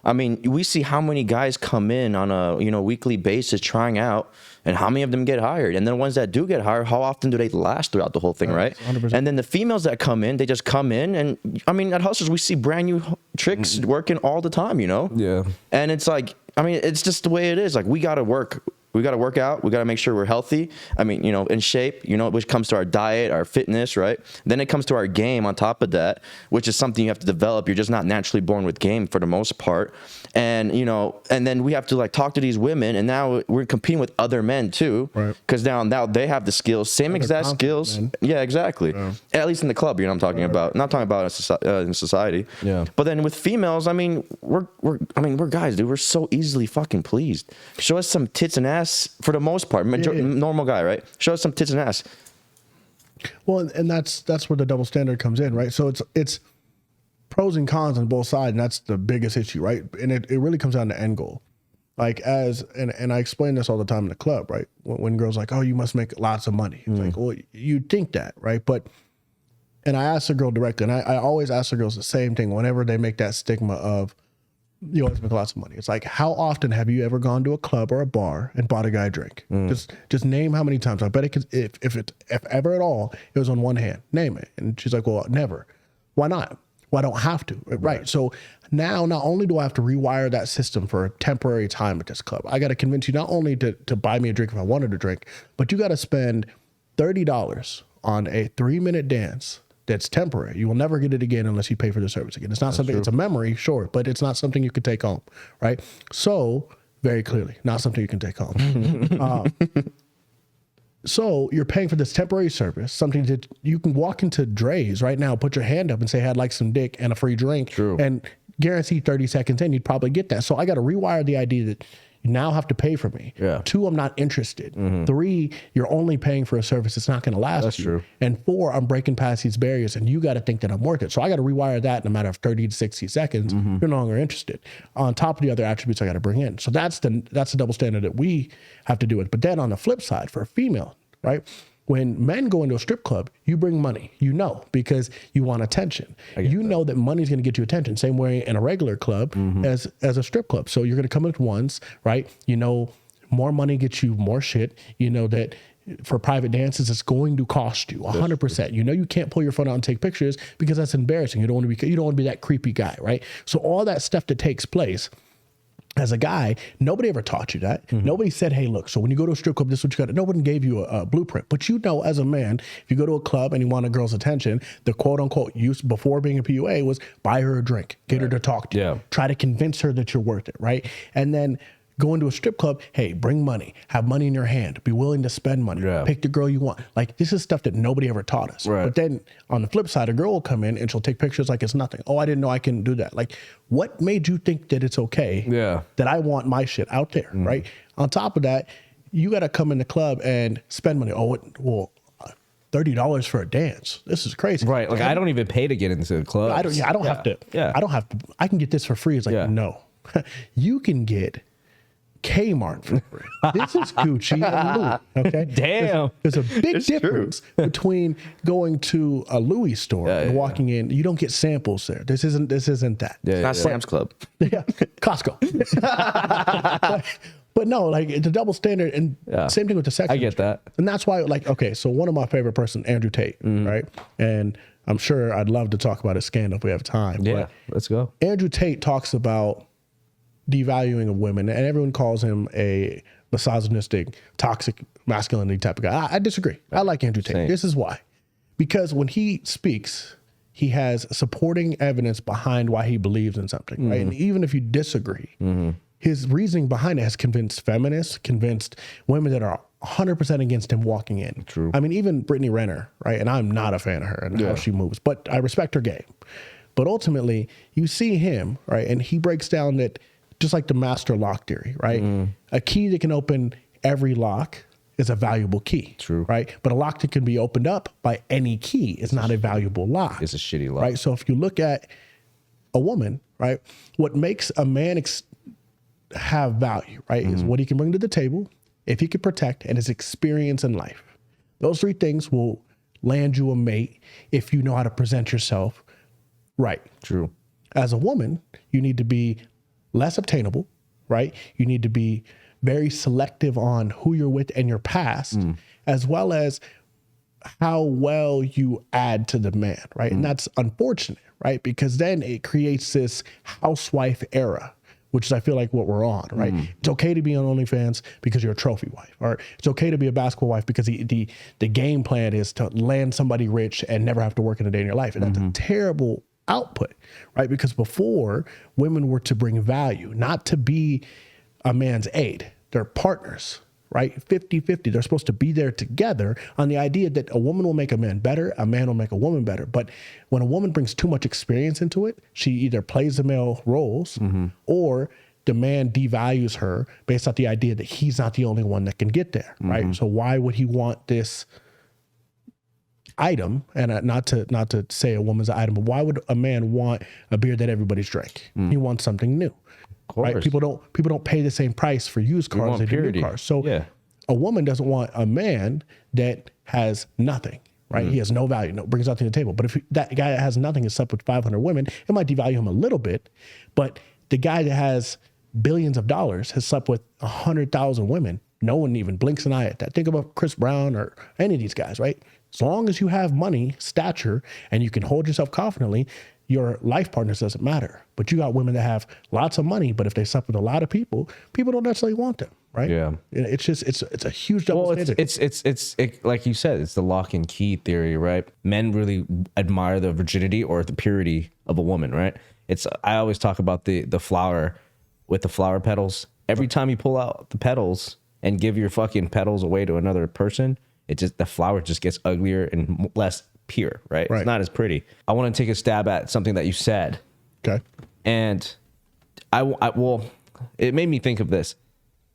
I mean, we see how many guys come in on a weekly basis trying out, and how many of them get hired. And then ones that do get hired, how often do they last throughout the whole thing, right? 100%. And then the females that come in, they just come in, and I mean, at Hustlers, we see brand new tricks working all the time, Yeah. And it's like, I mean, it's just the way it is. Like, we got to work. We got to work out. We got to make sure we're healthy. I mean, in shape, which comes to our diet, our fitness, right? Then it comes to our game on top of that, which is something you have to develop. You're just not naturally born with game for the most part. And, and then we have to like talk to these women, and now we're competing with other men too. Right. Because now they have the skills, same exact skills. Man. Yeah, exactly. Yeah. At least in the club, I'm talking about. Not talking about in society. Yeah. But then with females, I mean, we're guys, dude. We're so easily fucking pleased. Show us some tits and ass for the most part. Normal guy, right? Show us some tits and ass. Well, and that's where the double standard comes in, right? So it's pros and cons on both sides, and that's the biggest issue, right? And it really comes down to end goal. Like and I explain this all the time in the club, right? When girls are like, oh, you must make lots of money. It's like, well, you'd think that, right? And I ask the girl directly, and I always ask the girls the same thing whenever they make that stigma of you always make lots of money. It's like, how often have you ever gone to a club or a bar and bought a guy a drink? Just name how many times. I bet it could, if ever at all, it was on one hand. Name it. And she's like, well, never. Why not? Well, I don't have to. Right. So now not only do I have to rewire that system for a temporary time at this club, I got to convince you not only to buy me a drink if I wanted a drink, but you got to spend $30 on a 3-minute dance that's temporary. You will never get it again unless you pay for the service again. It's not something, it's a memory, sure, but it's not something you could take home, right? So, very clearly, not something you can take home. So you're paying for this temporary service, something that you can walk into Dre's right now, put your hand up and say, I'd like some dick and a free drink. True. And guarantee 30 seconds in, you'd probably get that. So I got to rewire the idea that you now have to pay for me. Yeah. 2, I'm not interested. 3, you're only paying for a service that's not going to last. That's you. true. And 4, I'm breaking past these barriers, and you got to think that I'm worth it. So I got to rewire that in a matter of 30 to 60 seconds. You're no longer interested. On top of the other attributes I got to bring in. So that's the double standard that we have to do with. But then on the flip side, for a female, right? When men go into a strip club, you bring money, because you want attention. You know that money's going to get you attention. Same way in a regular club as a strip club. So you're going to come in once, right? More money gets you more shit. You know that for private dances, it's going to cost you 100%. You can't pull your phone out and take pictures because that's embarrassing. You don't want to be that creepy guy, right? So all that stuff that takes place, As a guy, nobody ever taught you that. Nobody said, hey, look, so when you go to a strip club, this is what you got to, no one gave you a blueprint. But you know, as a man, if you go to a club and you want a girl's attention, the quote unquote use before being a PUA was buy her a drink, get her to talk to you, try to convince her that you're worth it, right? And then go into a strip club, hey, bring money, have money in your hand, be willing to spend money, pick the girl you want. Like, this is stuff that nobody ever taught us. But then on the flip side, a girl will come in and she'll take pictures like it's nothing. Oh, I didn't know I can do that. Like, what made you think that it's okay that I want my shit out there, right? On top of that, you got to come in the club and spend money. Oh, well, $30 for a dance. This is crazy. Right. Like, I don't even pay to get into the club. I don't have to. I don't have to. I can get this for free. It's like, no. You can get Kmart for free. This is Gucci and Louis. Okay. Damn. There's a big difference between going to a Louis store and walking in. You don't get samples there. This isn't that. It's not Sam's Club. Costco. but no, like, it's a double standard, and same thing with the sex. I get that. And that's why, like, okay, so one of my favorite person, Andrew Tate, right? And I'm sure I'd love to talk about his scandal if we have time. Yeah, let's go. Andrew Tate talks about devaluing of women, and everyone calls him a misogynistic, toxic masculinity type of guy. I disagree. I like Andrew Tate. This is why. Because when he speaks, he has supporting evidence behind why he believes in something, right? And even if you disagree, his reasoning behind it has convinced feminists, convinced women that are 100% against him walking in. True. I mean, even Brittany Renner, right? And I'm not a fan of her and how she moves, but I respect her game. But ultimately, you see him, right? And he breaks down that, just like the master lock theory, right? A key that can open every lock is a valuable key. True. Right? But a lock that can be opened up by any key is not a valuable lock. It's a shitty lock. Right? So if you look at a woman, right, what makes a man have value, right, is what he can bring to the table, if he can protect, and his experience in life. Those three things will land you a mate if you know how to present yourself right. True. As a woman, you need to be less obtainable, right? You need to be very selective on who you're with and your past, as well as how well you add to the man, right? And that's unfortunate, right? Because then it creates this housewife era, which is, I feel like, what we're on, right? It's okay to be on OnlyFans because you're a trophy wife, or it's okay to be a basketball wife because the game plan is to land somebody rich and never have to work in a day in your life. And that's a terrible output, right? Because before, women were to bring value, not to be a man's aid. They're partners, right? 50-50. They're supposed to be there together on the idea that a woman will make a man better, a man will make a woman better. But when a woman brings too much experience into it, she either plays the male roles or the man devalues her based on the idea that he's not the only one that can get there, right? So why would he want this item, and not to say a woman's an item, but why would a man want a beer that everybody's drank? He wants something new, right? People don't pay the same price for used cars as they do new cars. So a woman doesn't want a man that has nothing, right? He has no value, brings nothing to the table. But if that guy that has nothing is slept with 500 women, it might devalue him a little bit. But the guy that has billions of dollars has slept with 100,000 women. No one even blinks an eye at that. Think about Chris Brown or any of these guys, right? As long as you have money, stature, and you can hold yourself confidently, your life partners doesn't matter. But you got women that have lots of money, but if they slept with a lot of people, people don't necessarily want them, right? Yeah. It's just, it's a huge double standard. It's like you said, it's the lock and key theory, right? Men really admire the virginity or the purity of a woman, right? I always talk about the flower with the flower petals. Every time you pull out the petals and give your fucking petals away to another person, the flower just gets uglier and less pure, right? It's not as pretty. I want to take a stab at something that you said. Okay. And well, it made me think of this.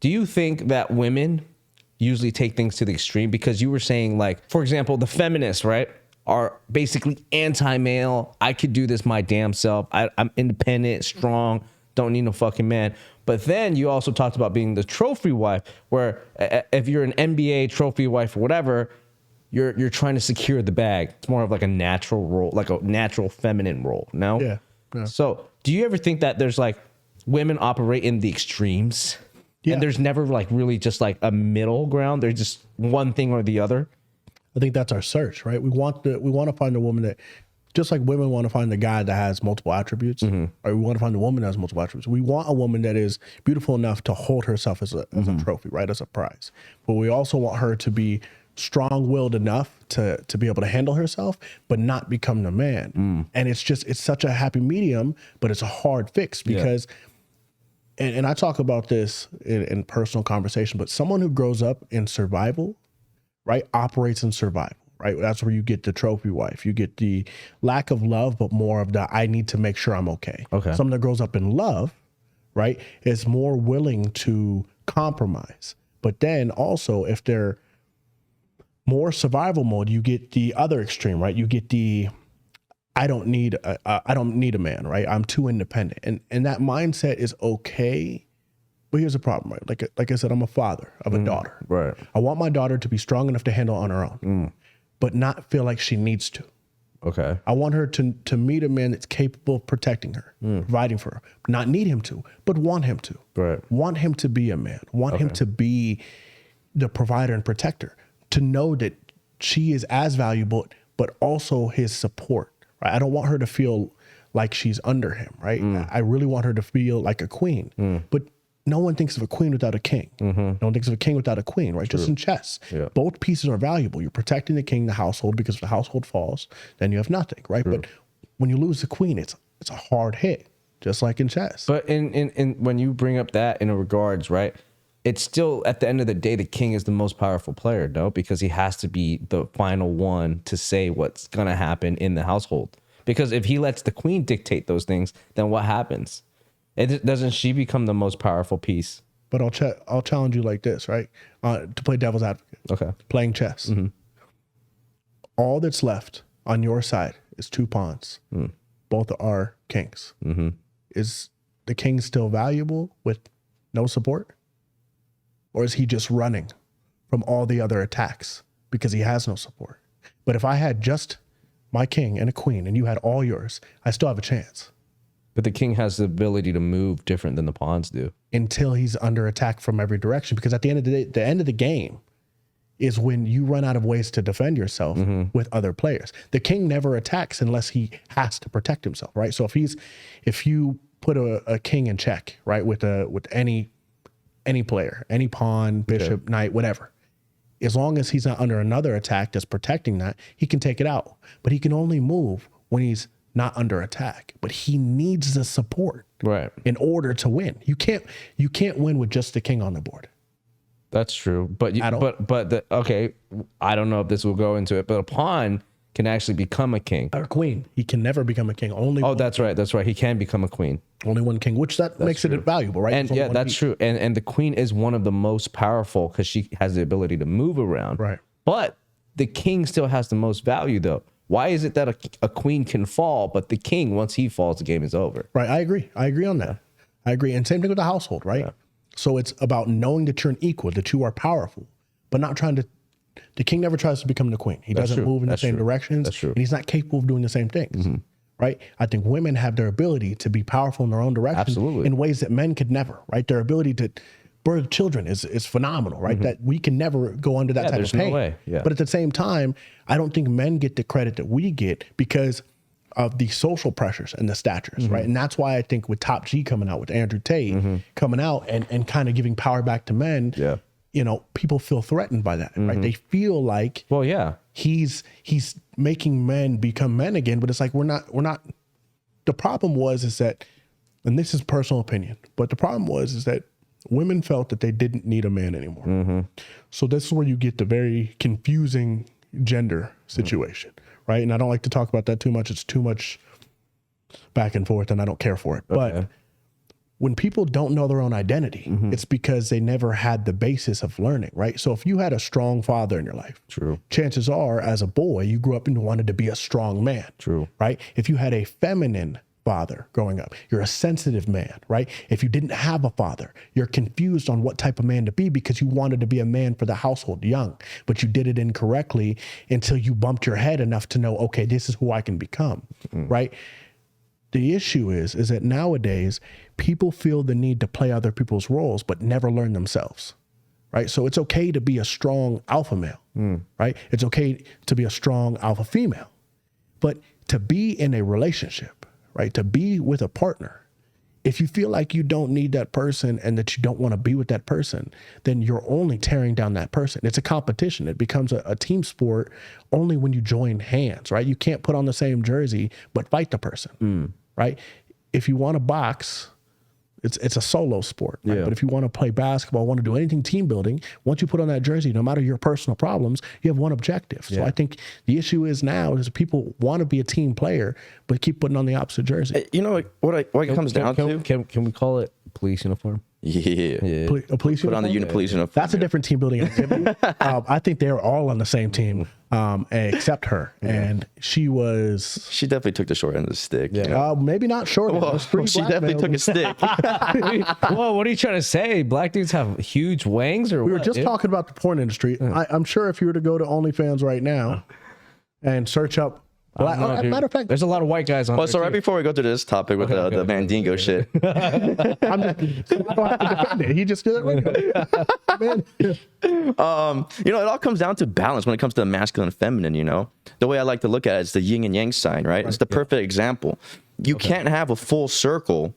Do you think that women usually take things to the extreme? Because you were saying, like, for example, the feminists, right, are basically anti-male. I could do this my damn self. I'm independent, strong, don't need no fucking man. But then you also talked about being the trophy wife, where if you're an NBA trophy wife or whatever, you're trying to secure the bag. It's more of like a natural role, like a natural feminine role. No? Yeah. So do you ever think that there's like women operate in the extremes? Yeah. And there's never like really just like a middle ground. There's just one thing or the other. I think that's our search, right? We want to find a woman that just like women want to find the guy that has multiple attributes, or we want to find the woman that has multiple attributes. We want a woman that is beautiful enough to hold herself as a trophy, right? As a prize. But we also want her to be strong-willed enough to be able to handle herself, but not become the man. And it's such a happy medium, but it's a hard fix because, and I talk about this in personal conversation, but someone who grows up in survival, right, operates in survival. Right. That's where you get the trophy wife. You get the lack of love, but more of the I need to make sure I'm okay. Someone that grows up in love, right, is more willing to compromise. But then also, if they're more survival mode, you get the other extreme, right? You get the I don't need a man, right? I'm too independent, and that mindset is okay. But here's the problem, right? Like I said, I'm a father of a daughter. Right. I want my daughter to be strong enough to handle on her own. But not feel like she needs to. Okay. I want her to meet a man that's capable of protecting her, providing for her. Not need him to, but want him to. Right. Want him to be a man. Want him to be the provider and protector. To know that she is as valuable, but also his support. Right. I don't want her to feel like she's under him. Right. I really want her to feel like a queen. But no one thinks of a queen without a king. No one thinks of a king without a queen, right? True. Just in chess. Yeah. Both pieces are valuable. You're protecting the king, the household, because if the household falls, then you have nothing, right? True. But when you lose the queen, it's a hard hit, just like in chess. But in when you bring up that in regards, right, it's still, at the end of the day, the king is the most powerful player, no? Because he has to be the final one to say what's going to happen in the household. Because if he lets the queen dictate those things, then what happens? Doesn't she become the most powerful piece? But I'll challenge you like this, right? To play devil's advocate. Okay. Playing chess. All that's left on your side is 2 pawns. Both are kings. Is the king still valuable with no support? Or is he just running from all the other attacks because he has no support? But if I had just my king and a queen and you had all yours, I still have a chance. But the king has the ability to move different than the pawns do. Until he's under attack from every direction. Because at the end of the day, the end of the game is when you run out of ways to defend yourself with other players. The king never attacks unless he has to protect himself, right? So if you put a king in check, right, with any player, any pawn, bishop, knight, whatever, as long as he's not under another attack that's protecting that, he can take it out. But he can only move when he's not under attack, but he needs the support, right, in order to win. You can't win with just the king on the board. That's true, but okay, I don't know if this will go into it, but a pawn can actually become a king or a queen. He can never become a king. Only that's right. He can become a queen. Only one king, which makes it valuable, right? And yeah, that's true. And the queen is one of the most powerful because she has the ability to move around. Right. But the king still has the most value, though. Why is it that a queen can fall, but the king, once he falls, the game is over? Right. I agree on that. I agree. And same thing with the household, right? Yeah. So it's about knowing that you're an equal, that you are powerful, but not trying to. The king never tries to become the queen. He doesn't move in the same directions. That's true. And he's not capable of doing the same things. Right. I think women have their ability to be powerful in their own direction in ways that men could never. Right. Their ability to birth children is phenomenal, right? That we can never go under that type of pain. No way. Yeah. But at the same time, I don't think men get the credit that we get because of the social pressures and the statures, right? And that's why I think with Top G coming out, with Andrew Tate coming out and kind of giving power back to men, people feel threatened by that, right? They feel like, he's making men become men again, but it's like we're not. The problem is that, and this is personal opinion, but the problem is that women felt that they didn't need a man anymore. So this is where you get the very confusing gender situation, right? And I don't like to talk about that too much. It's too much back and forth and I don't care for it. Okay. But when people don't know their own identity, it's because they never had the basis of learning, right? So if you had a strong father in your life, chances are as a boy, you grew up and wanted to be a strong man, right? If you had a feminine father growing up, you're a sensitive man, right? If you didn't have a father, you're confused on what type of man to be because you wanted to be a man for the household young, but you did it incorrectly until you bumped your head enough to know, okay, this is who I can become, right? The issue is that nowadays people feel the need to play other people's roles, but never learn themselves, right? So it's okay to be a strong alpha male, right? It's okay to be a strong alpha female. But to be in a relationship, right? To be with a partner, if you feel like you don't need that person and that you don't want to be with that person, then you're only tearing down that person. It's a competition. It becomes a team sport only when you join hands, right? You can't put on the same jersey, but fight the person, right? If you want to box, it's a solo sport, right? But if you want to play basketball, want to do anything team building, once you put on that jersey, no matter your personal problems, you have one objective. So I think the issue is now is people want to be a team player, but keep putting on the opposite jersey. You know what it comes down to? Can we call it police uniform? Yeah. A police Put on the police uniform. That's a different team building activity. I think they're all on the same team, except her. And she definitely took the short end of the stick. Yeah. You know? Maybe not short. Well, she definitely took a stick. Whoa, what are you trying to say? Black dudes have huge wangs, or we what? were just talking about the porn industry. I'm sure if you were to go to OnlyFans right now and search up black, matter of fact, there's a lot of white guys on. Well, so right before we go to this topic with the Mandingo shit, I don't have to defend it. He just did it right. you know, it all comes down to balance when it comes to the masculine and feminine. You know, the way I like to look at it is the yin and yang sign, right? It's the perfect example. You can't have a full circle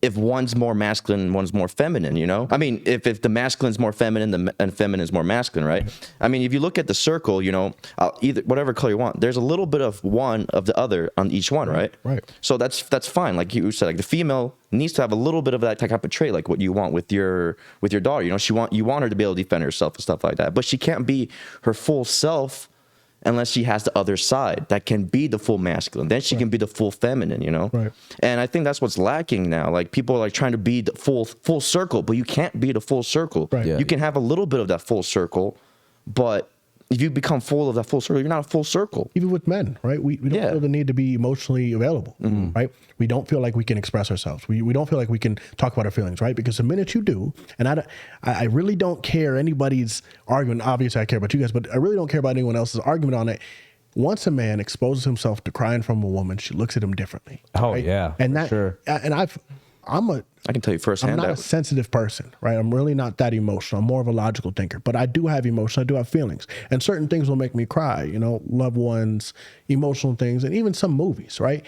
if one's more masculine and one's more feminine, you know? I mean, if the masculine's more feminine and feminine is more masculine, right? I mean, if you look at the circle, you know, either whatever color you want, there's a little bit of one of the other on each one, right? Right. So that's fine. Like you said, like the female needs to have a little bit of that type of trait, like what you want with your daughter. You know, you want her to be able to defend herself and stuff like that, but she can't be her full self unless she has the other side that can be the full masculine. Then she can be the full feminine, you know? Right. And I think that's what's lacking now. Like people are like trying to be the full circle, but you can't be the full circle. Right. You can have a little bit of that full circle, but if you become full of that full circle, you're not a full circle. Even with men, right? We don't feel the need to be emotionally available, right? We don't feel like we can express ourselves. We don't feel like we can talk about our feelings, right? Because the minute you do, and I really don't care anybody's argument. Obviously, I care about you guys, but I really don't care about anyone else's argument on it. Once a man exposes himself to crying from a woman, she looks at him differently. Oh, right? yeah. And that, sure. and I can tell you firsthand. I'm not a sensitive person, right? I'm really not that emotional. I'm more of a logical thinker, but I do have emotion. I do have feelings, and certain things will make me cry, you know, loved ones, emotional things, and even some movies, right?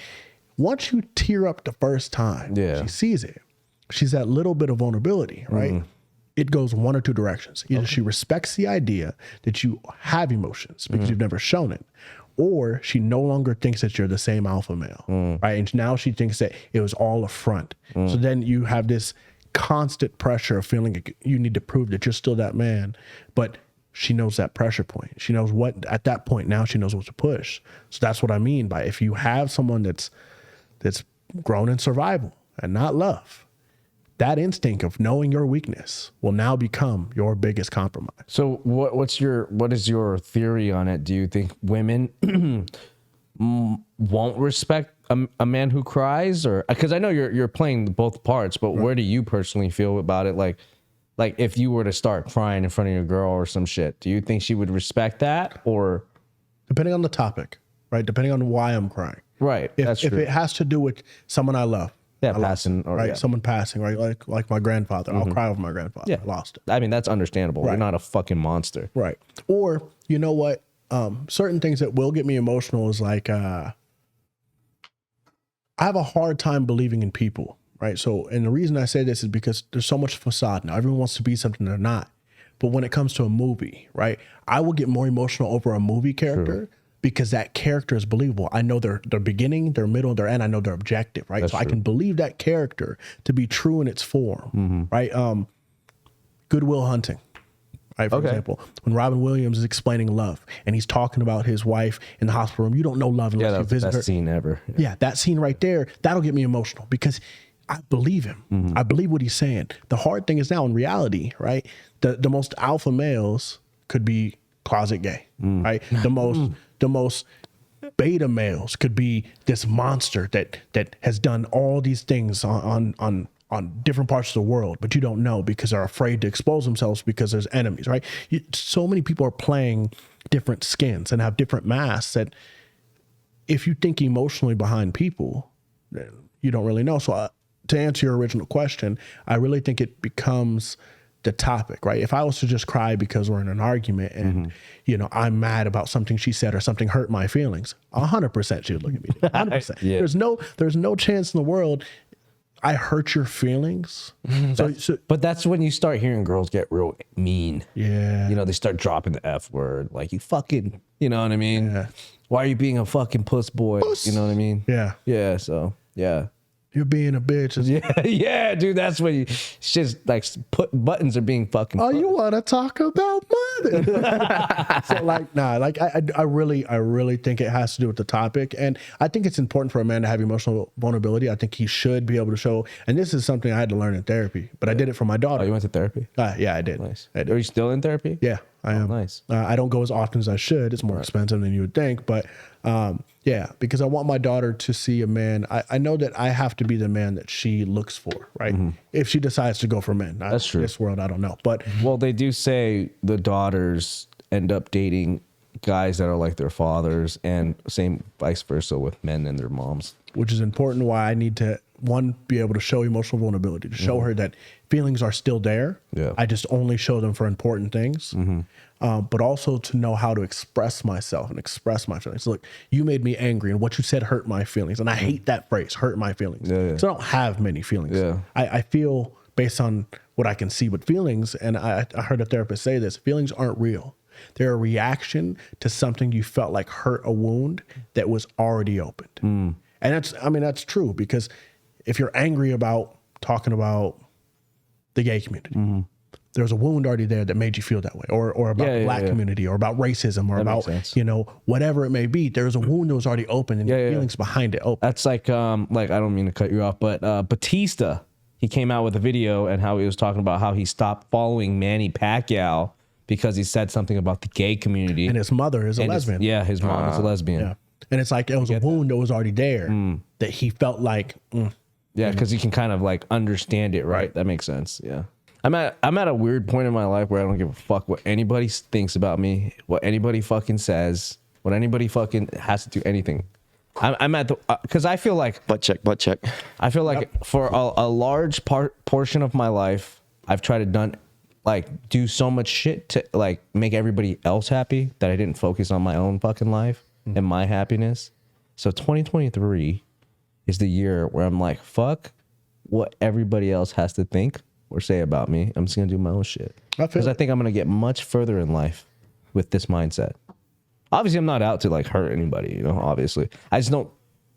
Once you tear up the first time, she sees it. She's that little bit of vulnerability, right? It goes one or two directions. Either she respects the idea that you have emotions because you've never shown it, or she no longer thinks that you're the same alpha male, right? And now she thinks that it was all a front. So then you have this constant pressure of feeling like you need to prove that you're still that man. But she knows that pressure point. She knows what, at that point, now she knows what to push. So that's what I mean by if you have someone that's grown in survival and not love, that instinct of knowing your weakness will now become your biggest compromise. So what is your theory on it? Do you think women won't respect a man who cries, or because I know you're playing both parts, but where do you personally feel about it? Like if you were to start crying in front of your girl or some shit, do you think she would respect that? Or depending on the topic, right? Depending on why I'm crying. Right. If it has to do with someone I love. Yeah, passing, or right? Someone passing, right? Like my grandfather. I'll cry over my grandfather. Yeah, I lost it. I mean, that's understandable. You're not a fucking monster. Right. Or, you know what? Certain things that will get me emotional is like, I have a hard time believing in people, right? So, and the reason I say this is because there's so much facade now. Everyone wants to be something they're not. But when it comes to a movie, right? I will get more emotional over a movie character because that character is believable. I know their beginning, their middle, their end. I know their objective, right? That's so true. I can believe that character to be true in its form, right? Good Will Hunting, right? For example, when Robin Williams is explaining love and he's talking about his wife in the hospital room, you don't know love unless you visit her. That's the best scene ever. Yeah, that scene right there, that'll get me emotional because I believe him. I believe what he's saying. The hard thing is now in reality, right? The most alpha males could be closet gay, right? The most beta males could be this monster that has done all these things on different parts of the world, but you don't know because they're afraid to expose themselves because there's enemies, right? So many people are playing different skins and have different masks that if you think emotionally behind people, you don't really know. So to answer your original question, I really think it becomes the topic, right? If I was to just cry because we're in an argument and, you know, I'm mad about something she said or something hurt my feelings, 100% she would look at me. 100%. Yeah. There's no chance in the world I hurt your feelings. But that's when you start hearing girls get real mean. Yeah. You know, they start dropping the F word. Like, you fucking, you know what I mean? Yeah. Why are you being a fucking puss boy? Puss. You know what I mean? Yeah. Yeah, so, yeah. You're being a bitch. Yeah, yeah, dude, that's when it's just like buttons are being fucking Oh, pushed. you want to talk about mother? So like, nah, like I really think it has to do with the topic. And I think it's important for a man to have emotional vulnerability. I think he should be able to show, and this is something I had to learn in therapy, but I did it for my daughter. Oh, you went to therapy? Yeah, I did. Nice. I did. Are you still in therapy? Yeah, I am. Nice. I don't go as often as I should. It's more expensive than you would think, but yeah, because I want my daughter to see a man. I know that I have to be the man that she looks for, right? If she decides to go for men. That's true. This world, I don't know. But Well, they do say the daughters end up dating guys that are like their fathers, and same vice versa with men and their moms. which is important, why I need to, one, be able to show emotional vulnerability, to show her that feelings are still there. Yeah. I just only show them for important things. But also to know how to express myself and express my feelings. Look, you made me angry and what you said hurt my feelings. And I hate that phrase, hurt my feelings. So I don't have many feelings. I feel based on what I can see with feelings. And I heard a therapist say this, feelings aren't real. They're a reaction to something you felt like hurt a wound that was already opened. And that's true, because if you're angry about talking about the gay community, there's a wound already there that made you feel that way, or about the black community, or about racism, or about, whatever it may be. There's a wound that was already open, and the feelings behind it open. That's like I don't mean to cut you off, but Batista, he came out with a video and how he was talking about how he stopped following Manny Pacquiao because he said something about the gay community. And his mother is a lesbian. His mom is a lesbian. Yeah. And it's like it was a wound that was already there that he felt like. Yeah, because you can kind of like understand it, right? That makes sense. Yeah. I'm at a weird point in my life where I don't give a fuck what anybody thinks about me, what anybody fucking says, what anybody fucking has to do anything. I'm at the, because I feel like butt check. I feel like for a large portion of my life, I've tried to do so much shit to like make everybody else happy that I didn't focus on my own fucking life and my happiness. So 2023 is the year where I'm like, fuck what everybody else has to think or say about me. I'm just gonna do my own shit, because I think I'm gonna get much further in life with this mindset. Obviously, I'm not out to like hurt anybody, obviously. I just don't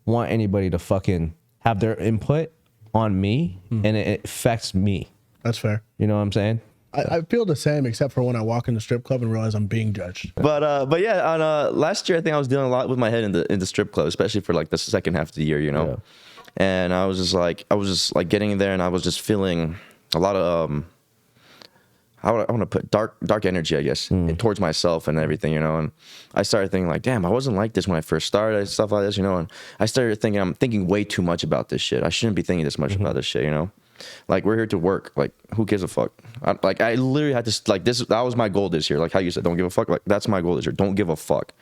want anybody to fucking have their input on me and it affects me. That's fair. You know what I'm saying? I feel the same, except for when I walk in the strip club and realize I'm being judged. But yeah, on last year I think I was dealing a lot with my head in the strip club, especially for like the second half of the year, Yeah. And I was just like getting in there, and I was just feeling a lot of I want to put dark energy, I guess, towards myself and everything, And I started thinking like, damn, I wasn't like this when I first started and stuff like this, And I started thinking I'm thinking way too much about this shit. I shouldn't be thinking this much about this shit, Like, we're here to work. Like, who gives a fuck? I literally had to, like, that was my goal this year. Like how you said, don't give a fuck. Like, that's my goal this year. Don't give a fuck.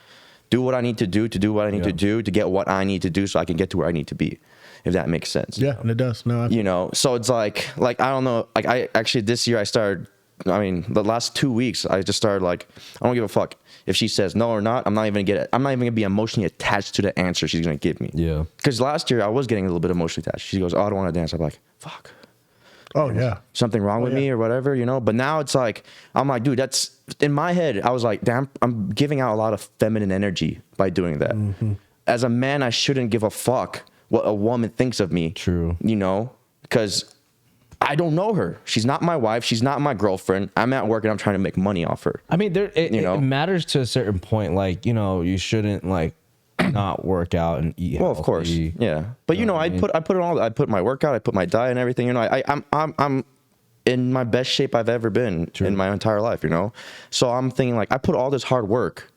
Do what I need to do what I need to do to get what I need to do so I can get to where I need to be, if that makes sense. Yeah, and it does. No, so it's like, I don't know. Like, I actually, this year I started, the last 2 weeks, I just started like, I don't give a fuck if she says no or not. I'm not even gonna be emotionally attached to the answer she's gonna give me. Yeah. Because last year I was getting a little bit emotionally attached. She goes, oh, I don't want to dance. I'm like, fuck. Oh yeah, something wrong with me or whatever, But now it's like, I'm like, dude, that's in my head. I was like, damn, I'm giving out a lot of feminine energy by doing that. As a man, I shouldn't give a fuck what a woman thinks of me. True. Because I don't know her. She's not my wife. She's not my girlfriend. I'm at work and I'm trying to make money off her. I mean, it matters to a certain point. Like, you shouldn't like not work out and eat healthy. Well, of course, yeah. But I put it all. I put my workout. I put my diet and everything. I'm in my best shape I've ever been in my entire life. So I'm thinking like, I put all this hard work.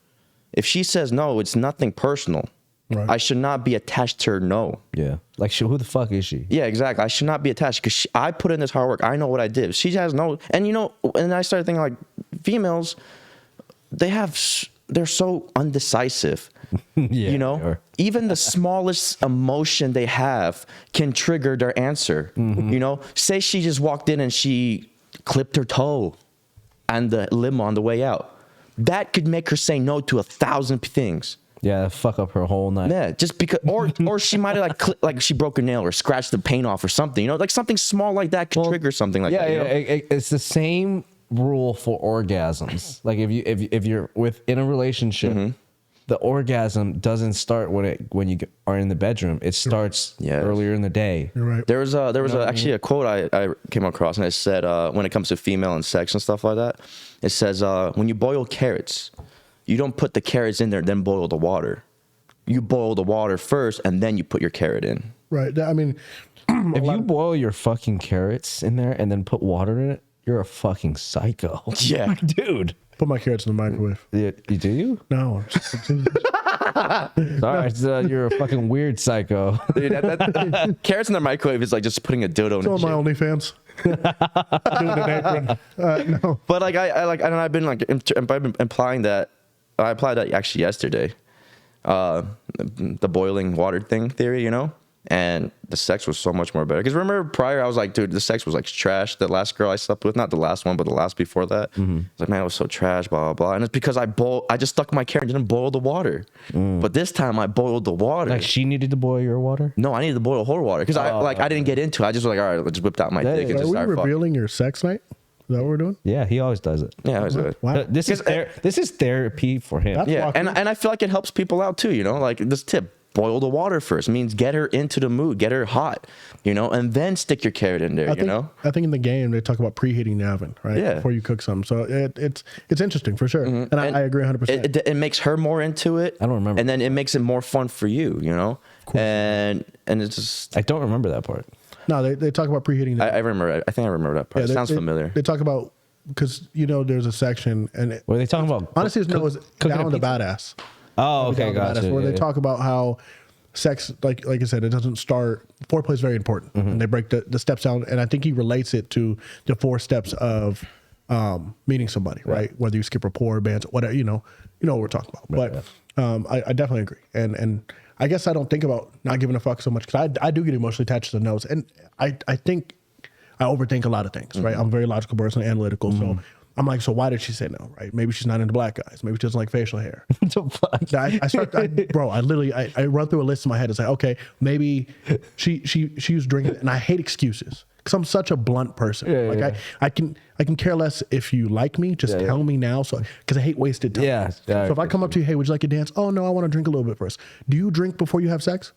If she says no, it's nothing personal. Right. I should not be attached to her no. Yeah. Like, who the fuck is she? Yeah, exactly. I should not be attached because I put in this hard work. I know what I did. She has no, and and I started thinking like, females, they're so undecisive. Even the smallest emotion they have can trigger their answer. Say she just walked in and she clipped her toe and the limo on the way out. That could make her say no to 1,000 things. Yeah, fuck up her whole night. Yeah, just because, or she might have like she broke a nail or scratched the paint off or something. You know, like something small like that could trigger something like that. Yeah, it's the same rule for orgasms. Like if you're within a relationship, the orgasm doesn't start when you are in the bedroom. It starts earlier in the day. You're right. There was actually a quote I came across, and it said when it comes to female and sex and stuff like that, it says when you boil carrots, you don't put the carrots in there then boil the water. You boil the water first and then you put your carrot in. Right. I mean, if you boil your fucking carrots in there and then put water in it, you're a fucking psycho. Yeah, dude. put my carrots in the microwave. Yeah, you do? No. Sorry, you're a fucking weird psycho. Dude, carrots in the microwave is like just putting a dildo in It's a on my OnlyFans. Doing an apron. No. But like I've been like implying that I applied that actually yesterday. The boiling water thing theory, you know, and the sex was so much more better. Because remember prior, I was like, dude, the sex was like trash. The last girl I slept with, not the last one, but the last before that, I was like, man, it was so trash, blah blah blah. And it's because I just stuck my carrot and didn't boil the water. But this time I boiled the water. Like she needed to boil your water? No, I needed to boil whole water because I didn't get into it. I just was like, all right, let's whip out my dick and Are just we start fucking. revealing your sex night? Is that what we're doing? Yeah, he always does it. Yeah, it was good. Wow. This is therapy for him. That's Yeah, walking. and I feel like it helps people out too, you know, like this tip, boil the water first means get her into the mood, get her hot, you know, and then stick your carrot in there, I think in the game they talk about preheating the oven, right? Yeah. Before you cook something. So it's interesting for sure. And I agree 100%. It makes her more into it. I don't remember. And then it makes it more fun for you, you know, and it's just, I don't remember that part. No, they talk about preheating the I remember, I think I remember that part. It sounds familiar. They talk about, because, you know, there's a section and What are they talking about? honestly, it was cooking Down a the pizza? Badass. Oh, okay, Down the gotcha. Badass, where Yeah, they yeah. talk about how sex, like I said, it doesn't start. Foreplay is very important, and they break the steps down. And I think he relates it to the 4 steps of meeting somebody, right? Whether you skip rapport, bands, whatever, you know what we're talking about. But I definitely agree, and I guess I don't think about not giving a fuck so much because I do get emotionally attached to the notes, and I think I overthink a lot of things, right? I'm a very logical person, analytical, so. I'm like, so why did she say no, right? Maybe she's not into black guys. Maybe she doesn't like facial hair. The fuck? Bro, I literally run through a list in my head. It's like, okay, maybe she was drinking, and I hate excuses because I'm such a blunt person. I can care less if you like me. Just tell me now, so because I hate wasted time. Yeah. So if I come up to you, hey, would you like a dance? Oh no, I want to drink a little bit first. Do you drink before you have sex?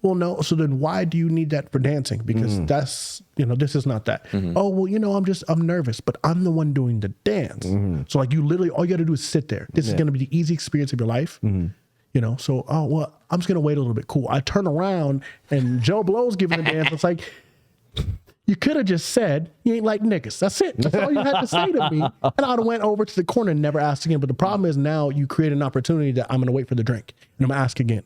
Well, no. So then why do you need that for dancing? Because that's, this is not that. Oh, well, I'm nervous, but I'm the one doing the dance. So like you literally, all you got to do is sit there. This is going to be the easy experience of your life. So, oh, well, I'm just going to wait a little bit. Cool. I turn around and Joe Blow's giving the dance. It's like, you could have just said, you ain't like niggas. That's it. That's all you had to say to me. And I'd have went over to the corner and never asked again. But the problem is now you create an opportunity that I'm going to wait for the drink and I'm going to ask again.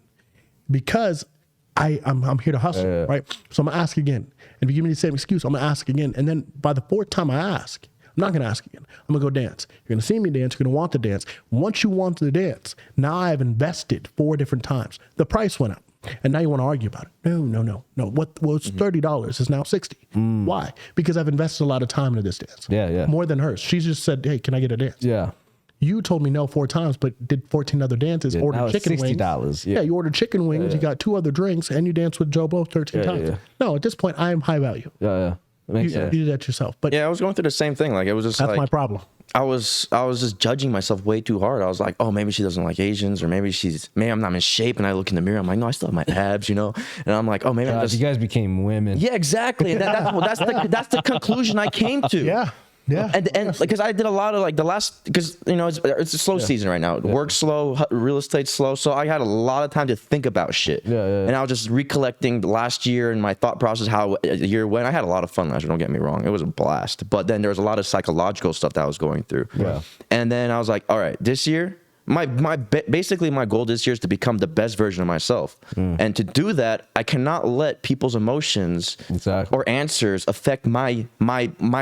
Because I'm here to hustle, right? So I'm going to ask again. And if you give me the same excuse, I'm going to ask again. And then by the 4th time I ask, I'm not going to ask again. I'm going to go dance. You're going to see me dance. You're going to want to dance. Once you want to dance, now I've invested 4 different times. The price went up. And now you want to argue about it. No. What was $30 is now $60. Why? Because I've invested a lot of time into this dance. Yeah. More than hers. She just said, hey, can I get a dance? Yeah. You told me no 4 times, but did 14 other dances, now ordered it's chicken wings. $60. Yeah, you ordered chicken wings, you got 2 other drinks, and you danced with Joe Blow 13 times. Yeah. No, at this point, I am high value. Yeah. That makes You sense. did that yourself. But Yeah, I was going through the same thing. Like it was just that's like my problem. I was just judging myself way too hard. I was like, oh, maybe she doesn't like Asians, or maybe I'm not in shape. And I look in the mirror, I'm like, no, I still have my abs, And I'm like, oh, maybe I'm God, just. you guys became women. Yeah, exactly. And that's the conclusion I came to. Yeah. And because I did a lot of like because it's a slow season right now. Work slow, real estate slow. So I had a lot of time to think about shit. Yeah. And I was just recollecting the last year and my thought process, how a year went. I had a lot of fun last year, don't get me wrong. It was a blast. But then there was a lot of psychological stuff that I was going through. Yeah. And then I was like, all right, this year, basically my goal this year is to become the best version of myself. And to do that, I cannot let people's emotions or answers affect my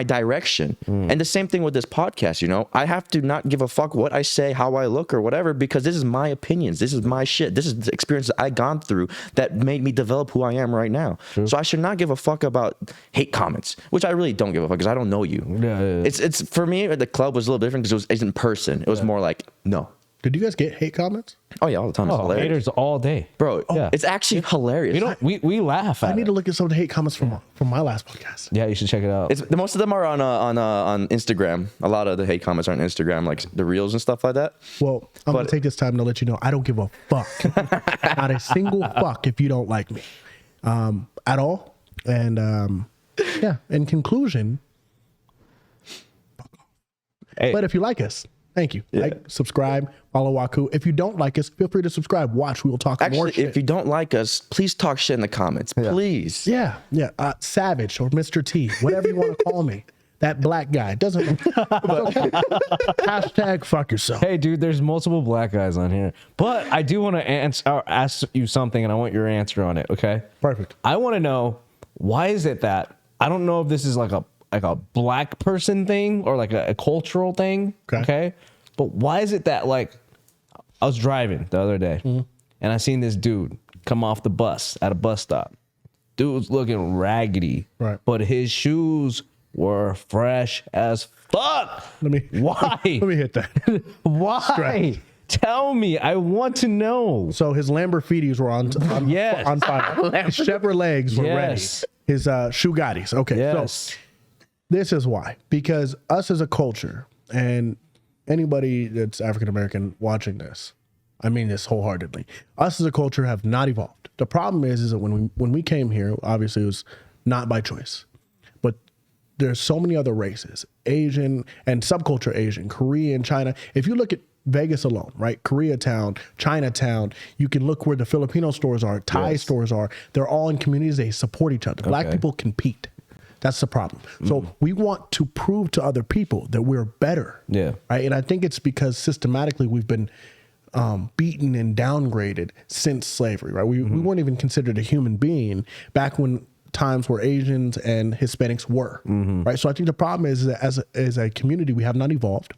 direction. And the same thing with this podcast, you know, I have to not give a fuck what I say, how I look or whatever, because this is my opinions. This is my shit. This is the experience that I gone through that made me develop who I am right now. So I should not give a fuck about hate comments, which I really don't give a fuck because I don't know you. It's for me, the club was a little different because it was in person. It was more like, no. Did you guys get hate comments? Oh yeah, all the time. It's hilarious. Haters all day, bro. It's actually hilarious. We laugh at I need to look at some of the hate comments from my last podcast. Yeah, you should check it out. Most of them are on Instagram. A lot of the hate comments are on Instagram, like the reels and stuff like that. Well, I'm gonna take this time to let you know I don't give a fuck, not a single fuck if you don't like me, at all. And yeah. In conclusion, but if you like us. Thank you. Yeah. Like, subscribe, follow Waku. If you don't like us, feel free to subscribe. Watch. We will talk more shit. If you don't like us, please talk shit in the comments. Please. Yeah. Savage or Mr. T, whatever you want to call me. That black guy. Doesn't okay. Hashtag fuck yourself. Hey, dude, there's multiple black guys on here. But I do want to ask you something, and I want your answer on it, okay? Perfect. I want to know, why is it that, I don't know if this is like a black person thing or like a cultural thing. Okay. But why is it that, like, I was driving the other day and I seen this dude come off the bus at a bus stop. Dude was looking raggedy, but his shoes were fresh as fuck. Why? Let me hit that. Why? Stretch. Tell me. I want to know. So his Lamborghinis were on fire. His Chevrolets were ready. His Shugattis. Okay. Yes. So this is why. Because us as a culture, and anybody that's African American watching this, I mean this wholeheartedly, us as a culture have not evolved. The problem is that when we came here, obviously it was not by choice. But there's so many other races, Asian and subculture Asian, Korean, China. If you look at Vegas alone, right? Koreatown, Chinatown, you can look where the Filipino stores are, Thai stores are. They're all in communities. They support each other. Black people compete. That's the problem. So we want to prove to other people that we're better. Yeah. Right. And I think it's because systematically we've been beaten and downgraded since slavery. Right. We weren't even considered a human being back when times where Asians and Hispanics were. Right. So I think the problem is that as a community, we have not evolved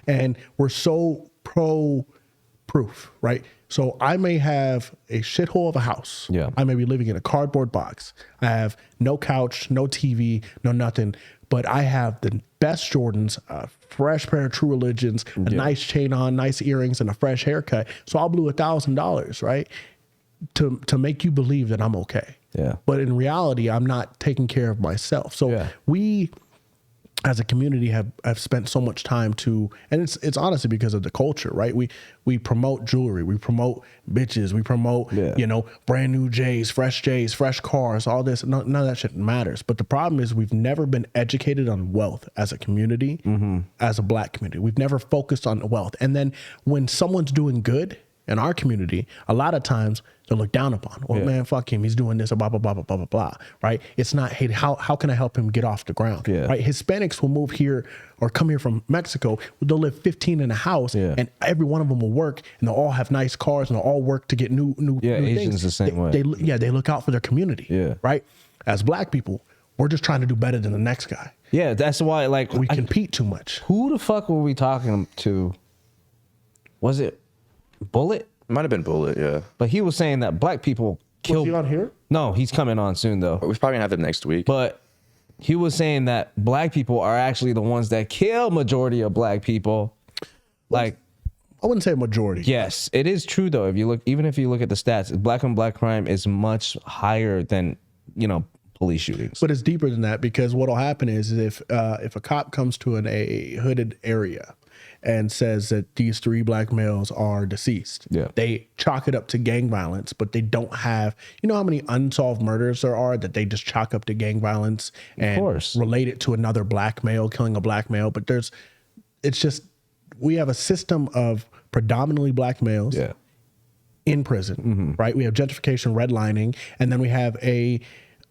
and we're so pro-proof. Right. So I may have a shithole of a house. Yeah. I may be living in a cardboard box. I have no couch, no TV, no nothing. But I have the best Jordans, a fresh pair of True Religions, a nice chain on, nice earrings, and a fresh haircut. So I'll blew $1,000, right? To make you believe that I'm okay. Yeah. But in reality, I'm not taking care of myself. So we, as a community, have spent so much time to, and it's honestly because of the culture, right? We promote jewelry, we promote bitches, we promote brand new J's, fresh cars, all this. None of that shit matters. But the problem is we've never been educated on wealth as a community, as a black community. We've never focused on wealth. And then when someone's doing good in our community, a lot of times they're looked down upon. Well, man, fuck him. He's doing this, blah, blah, blah, blah, blah, blah, blah, right? It's not, hey, how can I help him get off the ground, right? Hispanics will move here or come here from Mexico. They'll live 15 in a house and every one of them will work and they'll all have nice cars and they'll all work to get new Asians things. The same way. They look out for their community, right? As black people, we're just trying to do better than the next guy. Yeah, that's why, like, we compete too much. Who the fuck were we talking to? Was it Bullet? Might have been Bullet, yeah. But he was saying that black people kill. Was he on here? No, he's coming on soon though. We're probably gonna have him next week. But he was saying that black people are actually the ones that kill majority of black people. Like, I wouldn't say majority. Yes, it is true though. If you look at the stats, black on black crime is much higher than police shootings. But it's deeper than that because what'll happen is if a cop comes to a hooded area and says that these 3 black males are deceased, they chalk it up to gang violence, but they don't have, how many unsolved murders there are that they just chalk up to gang violence and relate it to another black male killing a black male. But we have a system of predominantly black males in prison, right? We have gentrification, redlining, and then we have a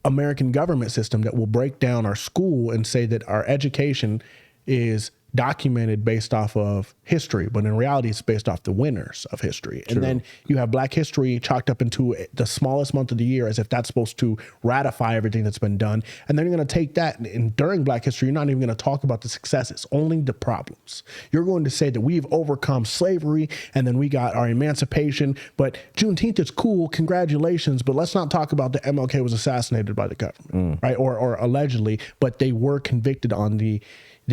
American government system that will break down our school and say that our education is documented based off of history, but in reality, it's based off the winners of history. And then you have Black history chalked up into the smallest month of the year as if that's supposed to ratify everything that's been done. And then you're going to take that, and during Black history, you're not even going to talk about the successes, only the problems. You're going to say that we've overcome slavery and then we got our emancipation, but Juneteenth is cool, congratulations, but let's not talk about the MLK was assassinated by the government, right? Or allegedly, but they were convicted on the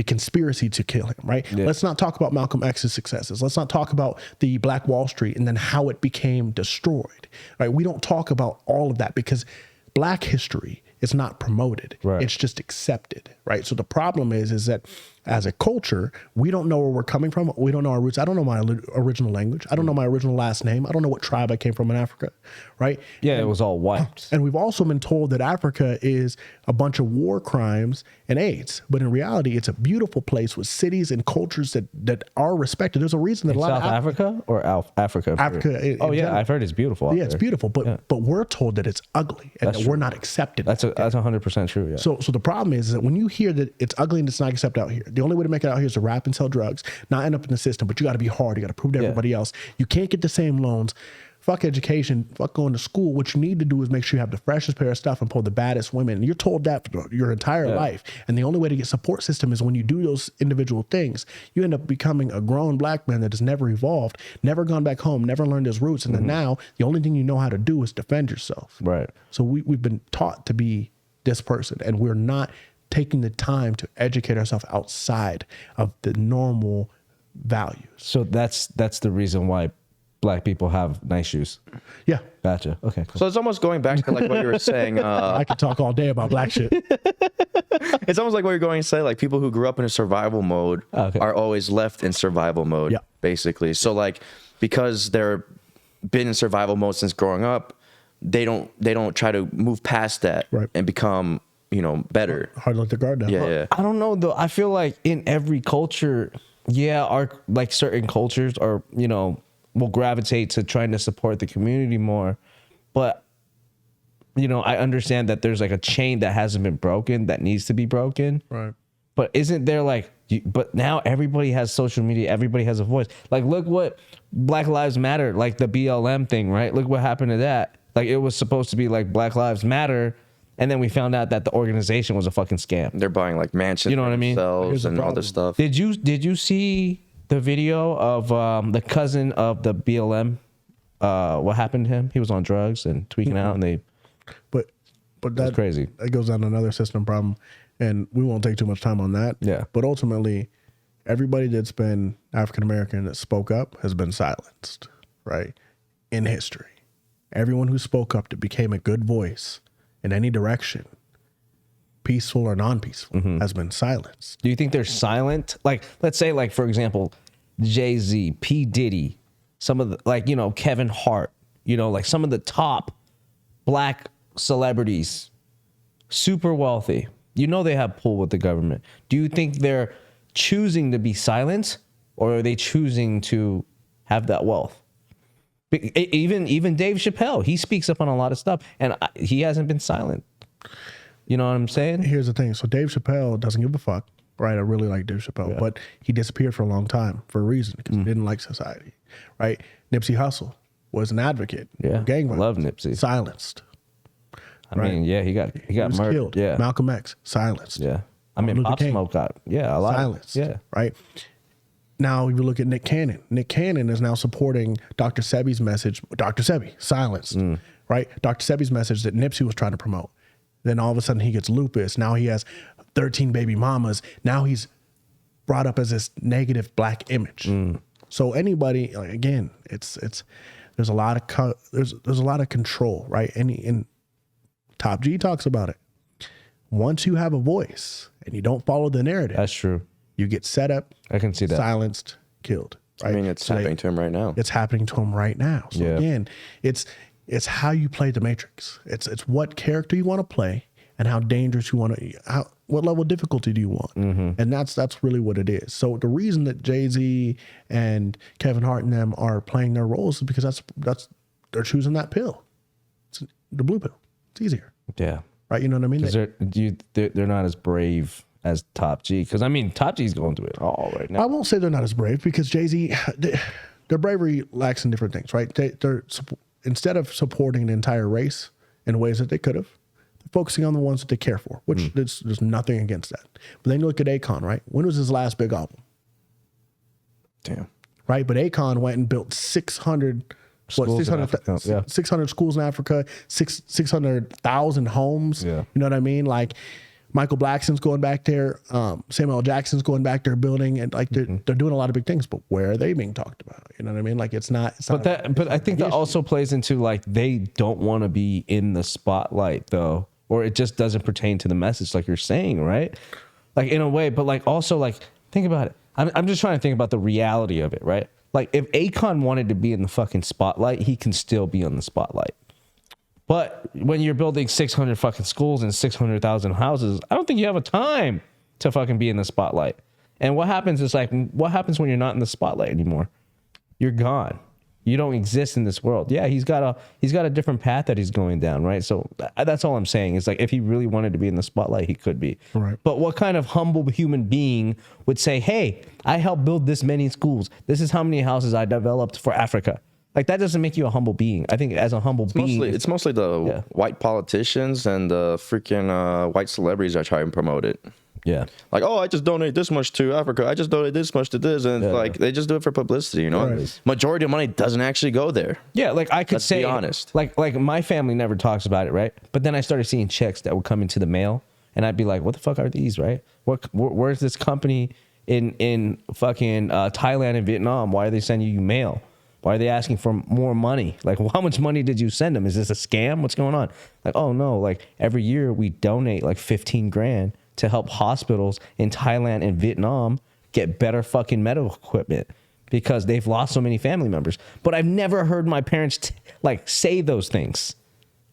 conspiracy to kill him, right? Yeah. Let's not talk about Malcolm X's successes. Let's not talk about the Black Wall Street and then how it became destroyed, right? We don't talk about all of that because Black history is not promoted. Right. It's just accepted, right? So the problem is that as a culture, we don't know where we're coming from. We don't know our roots. I don't know my original language. I don't know my original last name. I don't know what tribe I came from in Africa, right? Yeah, it was all wiped. And we've also been told that Africa is a bunch of war crimes and AIDS. But in reality, it's a beautiful place with cities and cultures that are respected. There's a reason that in a lot South of Africa or Africa? Africa. Oh, yeah, I've heard it's beautiful. Yeah, it's beautiful. But we're told that it's ugly and that we're not accepted. That's 100% true, yeah. So the problem is that when you hear that it's ugly and it's not accepted out here, the only way to make it out here is to rap and sell drugs, not end up in the system, but you got to be hard. You got to prove to everybody else. You can't get the same loans. Fuck education, fuck going to school. What you need to do is make sure you have the freshest pair of stuff and pull the baddest women. And you're told that for your entire life. And the only way to get support system is when you do those individual things. You end up becoming a grown Black man that has never evolved, never gone back home, never learned his roots. And then now the only thing you know how to do is defend yourself. Right. So we've been taught to be this person, and we're not taking the time to educate ourselves outside of the normal values. So that's the reason why Black people have nice shoes. Yeah. Gotcha. Okay. Cool. So it's almost going back to like what you were saying. I could talk all day about Black shit. It's almost like what you're going to say. Like people who grew up in a survival mode are always left in survival mode, basically. So like because they're been in survival mode since growing up, they don't try to move past that and become, better. Hard to let the guard down. Yeah. I don't know though. I feel like in every culture, our like certain cultures are, will gravitate to trying to support the community more. But, I understand that there's like a chain that hasn't been broken that needs to be broken. Right. But isn't there like, but now everybody has social media. Everybody has a voice. Like, look what Black Lives Matter, like the BLM thing, right? Look what happened to that. Like it was supposed to be like Black Lives Matter. And then we found out that the organization was a fucking scam. They're buying like mansions, you know what I mean, and all this stuff. Did you see the video of the cousin of the BLM? What happened to him? He was on drugs and tweaking out, and But that's crazy. That goes down to another system problem, and we won't take too much time on that. Yeah. But ultimately, everybody that's been African American that spoke up has been silenced, right? In history, everyone who spoke up that became a good voice in any direction, peaceful or non-peaceful, has been silenced. Do you think they're silent? Like, let's say, like, for example, Jay-Z, P. Diddy, some of the, like, Kevin Hart, like some of the top Black celebrities, super wealthy. They have pull with the government. Do you think they're choosing to be silent, or are they choosing to have that wealth? Even Dave Chappelle, he speaks up on a lot of stuff, and he hasn't been silent. You know what I'm saying? Here's the thing. So Dave Chappelle doesn't give a fuck, right? I really like Dave Chappelle, but he disappeared for a long time for a reason, because he didn't like society, right? Nipsey Hussle was an advocate. Yeah, gang violence. Love Nipsey. Silenced. I mean, he got murdered. Killed. Yeah, Malcolm X silenced. Yeah, I mean, Pop Smoke got a lot. Silenced. Yeah, right. Now, if you look at Nick Cannon is now supporting Dr. Sebi's message. Dr. Sebi, silenced, right? Dr. Sebi's message that Nipsey was trying to promote. Then all of a sudden he gets lupus. Now he has 13 baby mamas. Now he's brought up as this negative Black image. So anybody, like, again, it's there's a lot of control, right? And Top G talks about it. Once you have a voice and you don't follow the narrative, that's true. You get set up. I can see that. Silenced, killed. Right? I mean, it's happening to him right now. It's happening to him right now. So again, it's how you play the Matrix. It's what character you want to play and how dangerous you want to. What level of difficulty do you want? And that's really what it is. So the reason that Jay-Z and Kevin Hart and them are playing their roles is because that's they're choosing that pill. It's the blue pill. It's easier. Yeah. Right. You know what I mean? Because they're not as brave as Top G, because I mean Top G's going through it all right now. I won't say they're not as brave, because Jay-Z, their bravery lacks in different things, right? They're instead of supporting the entire race in ways that they could have, they're focusing on the ones that they care for, which there's nothing against that. But then you look at Akon, right? When was his last big album? Damn. Right, but Akon went and built 600 schools in Africa, 600,000 homes. Yeah. You know what I mean? Like Michael Blackson's going back there, Samuel L. Jackson's going back there building, and like they're doing a lot of big things. But where are they being talked about? You know what I mean? Like it's not. But I think that also plays into like they don't want to be in the spotlight though, or it just doesn't pertain to the message, like you're saying, right? Like in a way, but like also like think about it. I'm just trying to think about the reality of it, right? Like if Akon wanted to be in the fucking spotlight, he can still be on the spotlight. But when you're building 600 fucking schools and 600,000 houses, I don't think you have a time to fucking be in the spotlight. And what happens is like, what happens when you're not in the spotlight anymore? You're gone. You don't exist in this world. Yeah, he's got a different path that he's going down, right? So that's all I'm saying. Is like if he really wanted to be in the spotlight, he could be. Right. But what kind of humble human being would say, "Hey, I helped build this many schools. This is how many houses I developed for Africa." Like that doesn't make you a humble being. I think as a humble being, It's mostly the white politicians and the freaking white celebrities that try and promote it. Yeah. Like, oh, I just donate this much to Africa. I just donate this much to this. And like, they just do it for publicity, you know? Right. Majority of money doesn't actually go there. Yeah, like I could say, be honest. Like my family never talks about it, right? But then I started seeing checks that would come into the mail, and I'd be like, "What the fuck are these?" Right? Where's this company in fucking Thailand and Vietnam? Why are they sending you mail? Why are they asking for more money? Like, how much money did you send them? Is this a scam? What's going on? Like, oh no! Like every year we donate like 15 grand to help hospitals in Thailand and Vietnam get better fucking medical equipment because they've lost so many family members. But I've never heard my parents like say those things,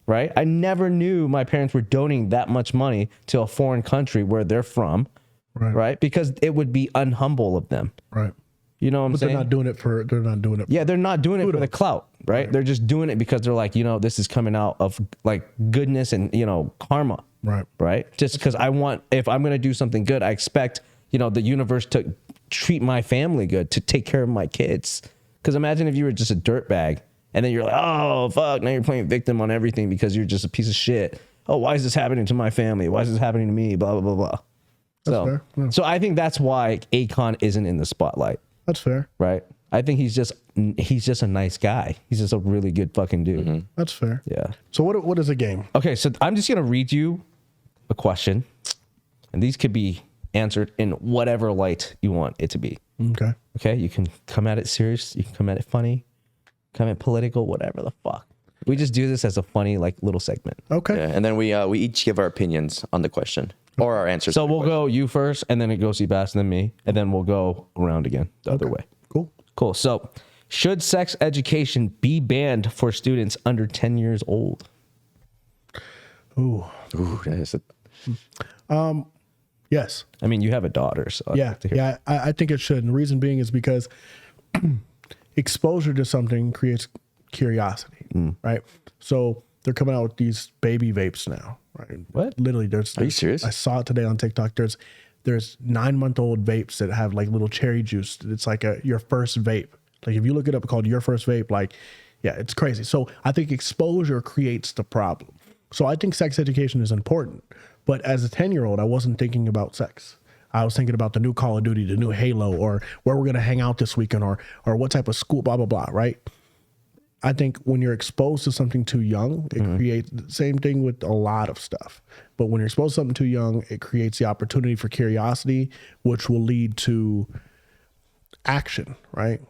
right? I never knew my parents were donating that much money to a foreign country where they're from, right? Because it would be unhumble of them. Right. You know what I'm saying? They're not doing it for Yeah, they're not doing it for the clout, right? They're just doing it because they're like, this is coming out of like goodness and, karma. Right. Just because if I'm going to do something good, I expect, the universe to treat my family good, to take care of my kids. Because imagine if you were just a dirtbag and then you're like, oh, fuck, now you're playing victim on everything because you're just a piece of shit. Oh, why is this happening to my family? Why is this happening to me? Blah, blah, blah, blah. That's fair. Yeah. So I think that's why Akon isn't in the spotlight. That's fair. Right. I think he's just a nice guy. He's just a really good fucking dude. Mm-hmm. That's fair. Yeah. So what is a game? Okay, so I'm just gonna read you a question, and these could be answered in whatever light you want it to be. Okay. Okay, you can come at it serious, you can come at it funny, come at political, whatever the fuck. We just do this as a funny like little segment. Okay. Yeah, and then we each give our opinions on the question or our answers. So we'll go you first, and then it goes Sebastian, then me, and then we'll go around again the other way. Cool. So, should sex education be banned for students under 10 years old? Ooh, that is yes. I mean, you have a daughter, so I think it should. And the reason being is because exposure to something creates curiosity, right? So they're coming out with these baby vapes now, right? What? Literally, Are you serious? I saw it today on TikTok. There's 9-month-old vapes that have like little cherry juice. It's like your first vape. Like if you look it up, called Your First Vape. Like, yeah, it's crazy. So I think exposure creates the problem. So I think sex education is important. But as a 10-year-old, I wasn't thinking about sex. I was thinking about the new Call of Duty, the new Halo, or where we're gonna hang out this weekend, or what type of school, blah blah blah. Right. I think when you're exposed to something too young, it creates the same thing with a lot of stuff. But when you're exposed to something too young, it creates the opportunity for curiosity, which will lead to action, right?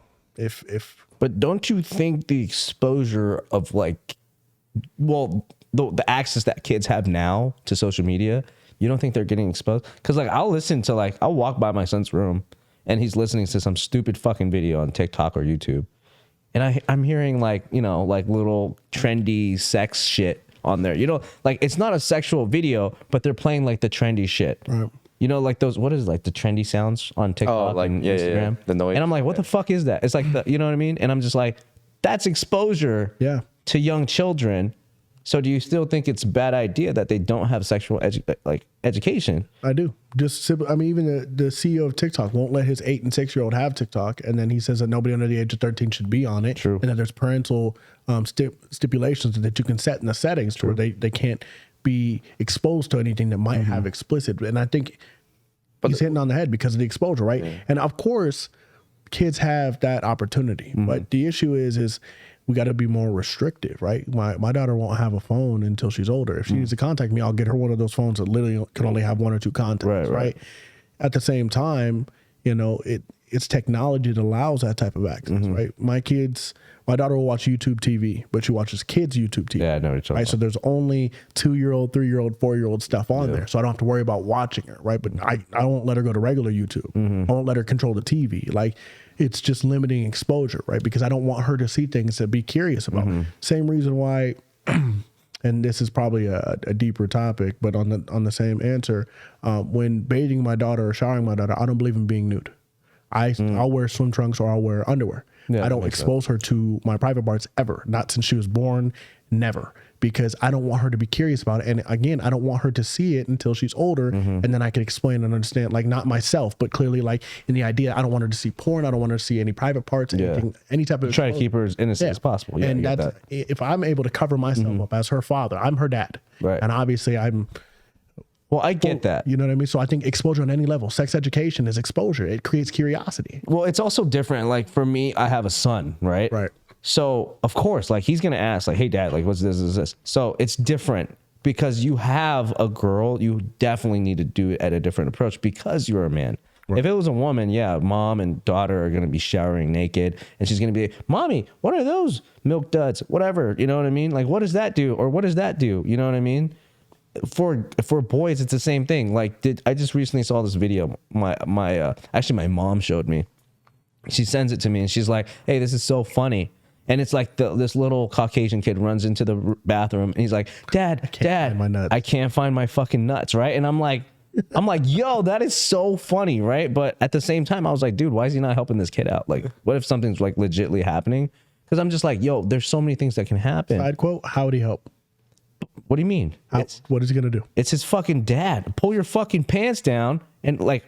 But don't you think the exposure of like, well, the access that kids have now to social media, you don't think they're getting exposed? Because like I'll walk by my son's room and he's listening to some stupid fucking video on TikTok or YouTube. And I'm hearing like little trendy sex shit on there. Like it's not a sexual video, but they're playing like the trendy shit. Right. Like those, what is it, like the trendy sounds on TikTok and Instagram? The noise. And I'm like, what the fuck is that? It's like you know what I mean? And I'm just like, that's exposure to young children So do you still think it's a bad idea that they don't have sexual education? I do. Even the CEO of TikTok won't let his 8 and 6-year-old have TikTok, and then he says that nobody under the age of 13 should be on it. True. And that there's parental stipulations that you can set in the settings to where they can't be exposed to anything that might have explicit. And I think he's hitting on the head because of the exposure, right? Yeah. And of course, kids have that opportunity, but the issue is we got to be more restrictive, right? My daughter won't have a phone until she's older. If she needs to contact me, I'll get her one of those phones that literally can only have 1 or 2 contacts, right? At the same time, it's technology that allows that type of access, right? My daughter will watch YouTube TV, but she watches kids' YouTube TV. Yeah, I know what you're talking about. So there's only 2-year-old, 3-year-old, 4-year-old stuff on there. So I don't have to worry about watching her, right? But I won't let her go to regular YouTube. I won't let her control the TV. Like, it's just limiting exposure, right? Because I don't want her to see things to be curious about. Same reason why, and this is probably a deeper topic, but on the same answer, when bathing my daughter or showering my daughter, I don't believe in being nude. I'll wear swim trunks or I'll wear underwear. Yeah, I don't expose her to my private parts ever. Not since she was born, never. Because I don't want her to be curious about it. And again, I don't want her to see it until she's older. And then I can explain and understand, like, not myself, but clearly, like, in the idea, I don't want her to see porn. I don't want her to see any private parts, anything, any type of... Try to keep her as innocent as possible. Yeah, and that's, if I'm able to cover myself up as her father, I'm her dad. Right. And obviously I'm... Well, I get that. You know what I mean? So I think exposure on any level, sex education is exposure. It creates curiosity. Well, it's also different. Like, for me, I have a son, right? Right. So, of course, like, he's going to ask, like, hey, dad, like, what's this? So it's different because you have a girl. You definitely need to do it at a different approach because you're a man. Right. If it was a woman, yeah, mom and daughter are going to be showering naked and she's going to be, mommy, what are those milk duds? Whatever. You know what I mean? Like, what does that do? Or what does that do? You know what I mean? For boys, it's the same thing. Like, I just recently saw this video. Actually, my mom showed me. She sends it to me and she's like, hey, this is so funny. And it's like this little Caucasian kid runs into the bathroom and he's like, Dad, I can't find my fucking nuts, right? And I'm like, yo, that is so funny, right? But at the same time, I was like, dude, why is he not helping this kid out? Like, what if something's like legitly happening? Because I'm just like, yo, there's so many things that can happen. Side quote, how would he help? What do you mean? What is he gonna do? It's his fucking dad. Pull your fucking pants down and, like,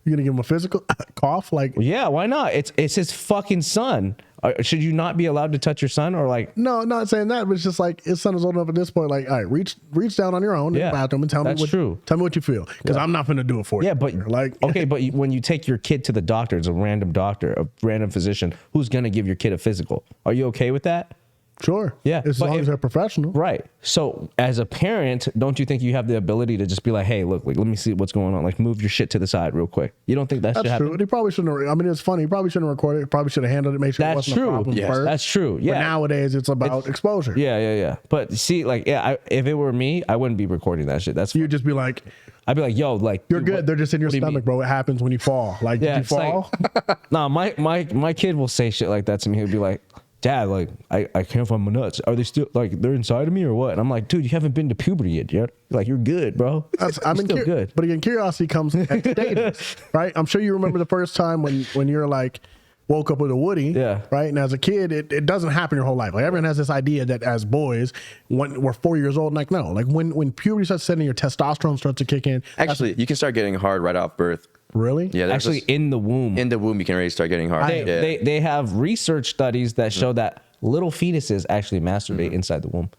you're gonna give him a physical cough? Like, yeah, why not? It's his fucking son. Should you not be allowed to touch your son? Or, like, no, not saying that, but it's just like his son is old enough at this point. Like, all right, reach down on your own in the bathroom and tell me what you feel, because I'm not gonna do it for you. Yeah, but like, okay, but when you take your kid to the doctor, it's a random doctor, a random physician who's gonna give your kid a physical. Are you okay with that? Sure. Yeah. As long as they're professional. Right. So as a parent, don't you think you have the ability to just be like, hey, look, like, let me see what's going on. Like, move your shit to the side real quick. You don't think that should happen? True. He probably shouldn't have, I mean, it's funny. He probably shouldn't have recorded it. Probably should have handled it. Make sure it wasn't a problem first. That's true. Yeah. But nowadays it's about exposure. Yeah. But see, like, if it were me, I wouldn't be recording that shit. You'd just be like, I'd be like, yo, like, you're good. They're just in your stomach, bro. It happens when you fall. Like, did you fall? Like, nah, my kid will say shit like that to me. He'll be like, Dad, like, I can't find my nuts. Are they still, like, they're inside of me or what? And I'm like, dude, you haven't been to puberty yet. You're like, you're good, bro. Still good. But again, curiosity comes at stages, right? I'm sure you remember the first time when you're like, woke up with a Woody, right? And as a kid, it doesn't happen your whole life. Like, everyone has this idea that as boys, when we're 4 years old, like, no. Like, when puberty starts setting, your testosterone starts to kick in. Actually, you can start getting hard right off birth. Really? Yeah. Actually, in the womb. In the womb, you can already start getting hard. They have research studies that show that little fetuses actually masturbate inside the womb.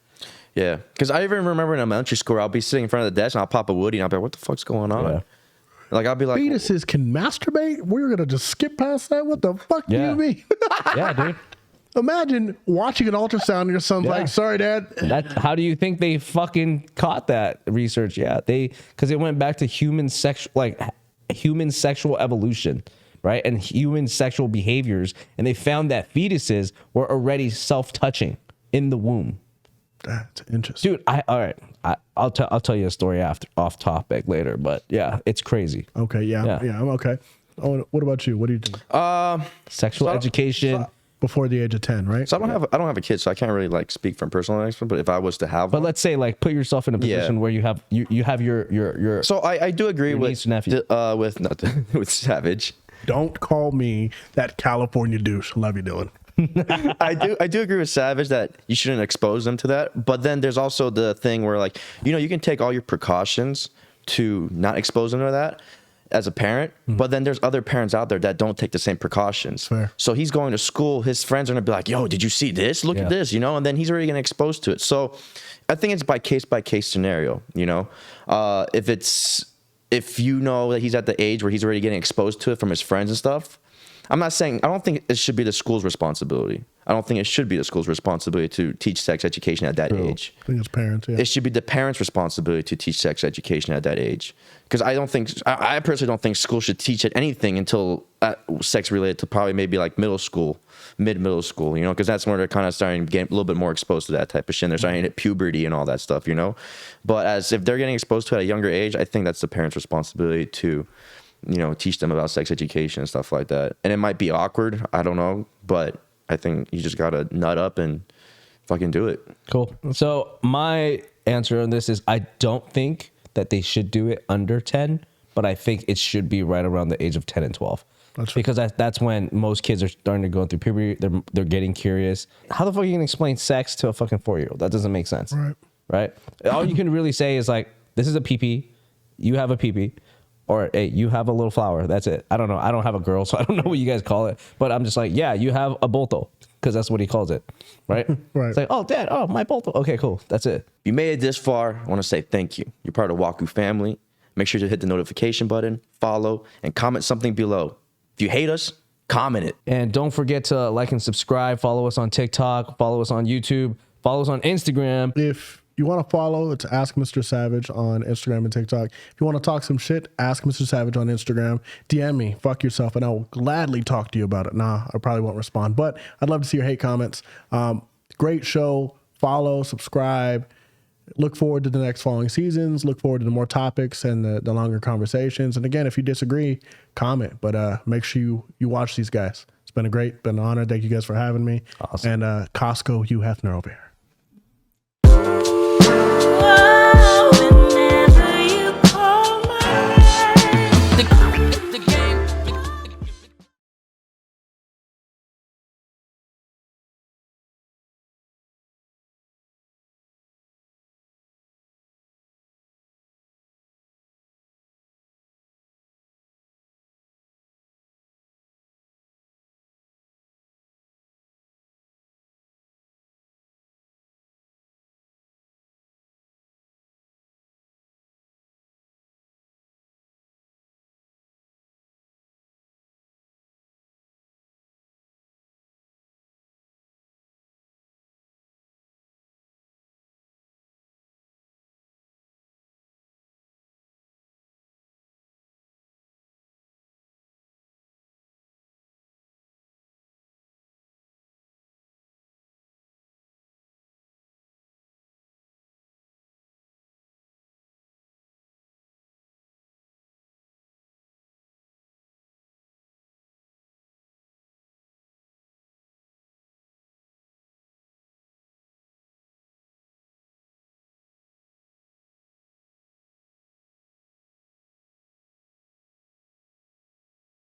Yeah. Because I even remember in elementary school, I'll be sitting in front of the desk and I'll pop a Woody and I'll be like, what the fuck's going on? Yeah. Like, I'll be like, fetuses can masturbate? We're going to just skip past that? What the fuck do you mean? Yeah, dude. Imagine watching an ultrasound and your son's like, sorry, Dad. How do you think they fucking caught that research? Yeah, because it went back to human sexual evolution, right? And human sexual behaviors. And they found that fetuses were already self-touching in the womb. That's interesting. Dude, all right. I'll tell you a story off topic later, but yeah, it's crazy. Okay, yeah, I'm okay. Oh, what about you? What do you do? Sexual education. Before the age of 10, right? So I don't have a kid, so I can't really like speak from personal experience. But if I was to have, but let's say, like, put yourself in a position where you have your. So I do agree with Savage. Don't call me that California douche. Love you, Dylan. I do agree with Savage that you shouldn't expose them to that. But then there's also the thing where, like, you know, you can take all your precautions to not expose them to that as a parent, but then there's other parents out there that don't take the same precautions. Fair. So he's going to school, his friends are gonna be like, yo, did you see this? Look at this, you know, and then he's already getting exposed to it. So I think it's by case scenario, you know. If you know that he's at the age where he's already getting exposed to it from his friends and stuff, I don't think it should be the school's responsibility. I don't think it should be the school's responsibility to teach sex education at that age. I think it's parents, yeah. It should be the parents' responsibility to teach sex education at that age. Because I personally don't think school should teach anything until sex related to probably maybe like middle school, mid-middle school, you know, because that's where they're kind of starting to get a little bit more exposed to that type of shit. They're starting to hit puberty and all that stuff, you know. But if they're getting exposed to it at a younger age, I think that's the parents' responsibility to, you know, teach them about sex education and stuff like that. And it might be awkward, I don't know, but I think you just gotta nut up and fucking do it. Cool. So my answer on this is I don't think that they should do it under 10, but I think it should be right around the age of 10 and 12. Because that's when most kids are starting to go through puberty. They're getting curious. How the fuck are you gonna explain sex to a fucking 4-year-old? That doesn't make sense. Right? All you can really say is like, this is a pee-pee. You have a pee-pee. Or, hey, you have a little flower. That's it. I don't know. I don't have a girl, so I don't know what you guys call it. But I'm just like, yeah, you have a bolto, because that's what he calls it. Right? Right. It's like, oh, Dad, oh, my bolto. Okay, cool. That's it. If you made it this far, I want to say thank you. You're part of the Waku family. Make sure to hit the notification button, follow, and comment something below. If you hate us, comment it. And don't forget to like and subscribe. Follow us on TikTok. Follow us on YouTube. Follow us on Instagram. If you want to follow, it's AskMrSavage on Instagram and TikTok. If you want to talk some shit, AskMrSavage on Instagram. DM me, fuck yourself, and I will gladly talk to you about it. Nah, I probably won't respond, but I'd love to see your hate comments. Great show. Follow, subscribe. Look forward to the next following seasons. Look forward to the more topics and the longer conversations. And again, if you disagree, comment. But make sure you watch these guys. It's been an honor. Thank you guys for having me. Awesome. And Costco Hugh Hefner over here.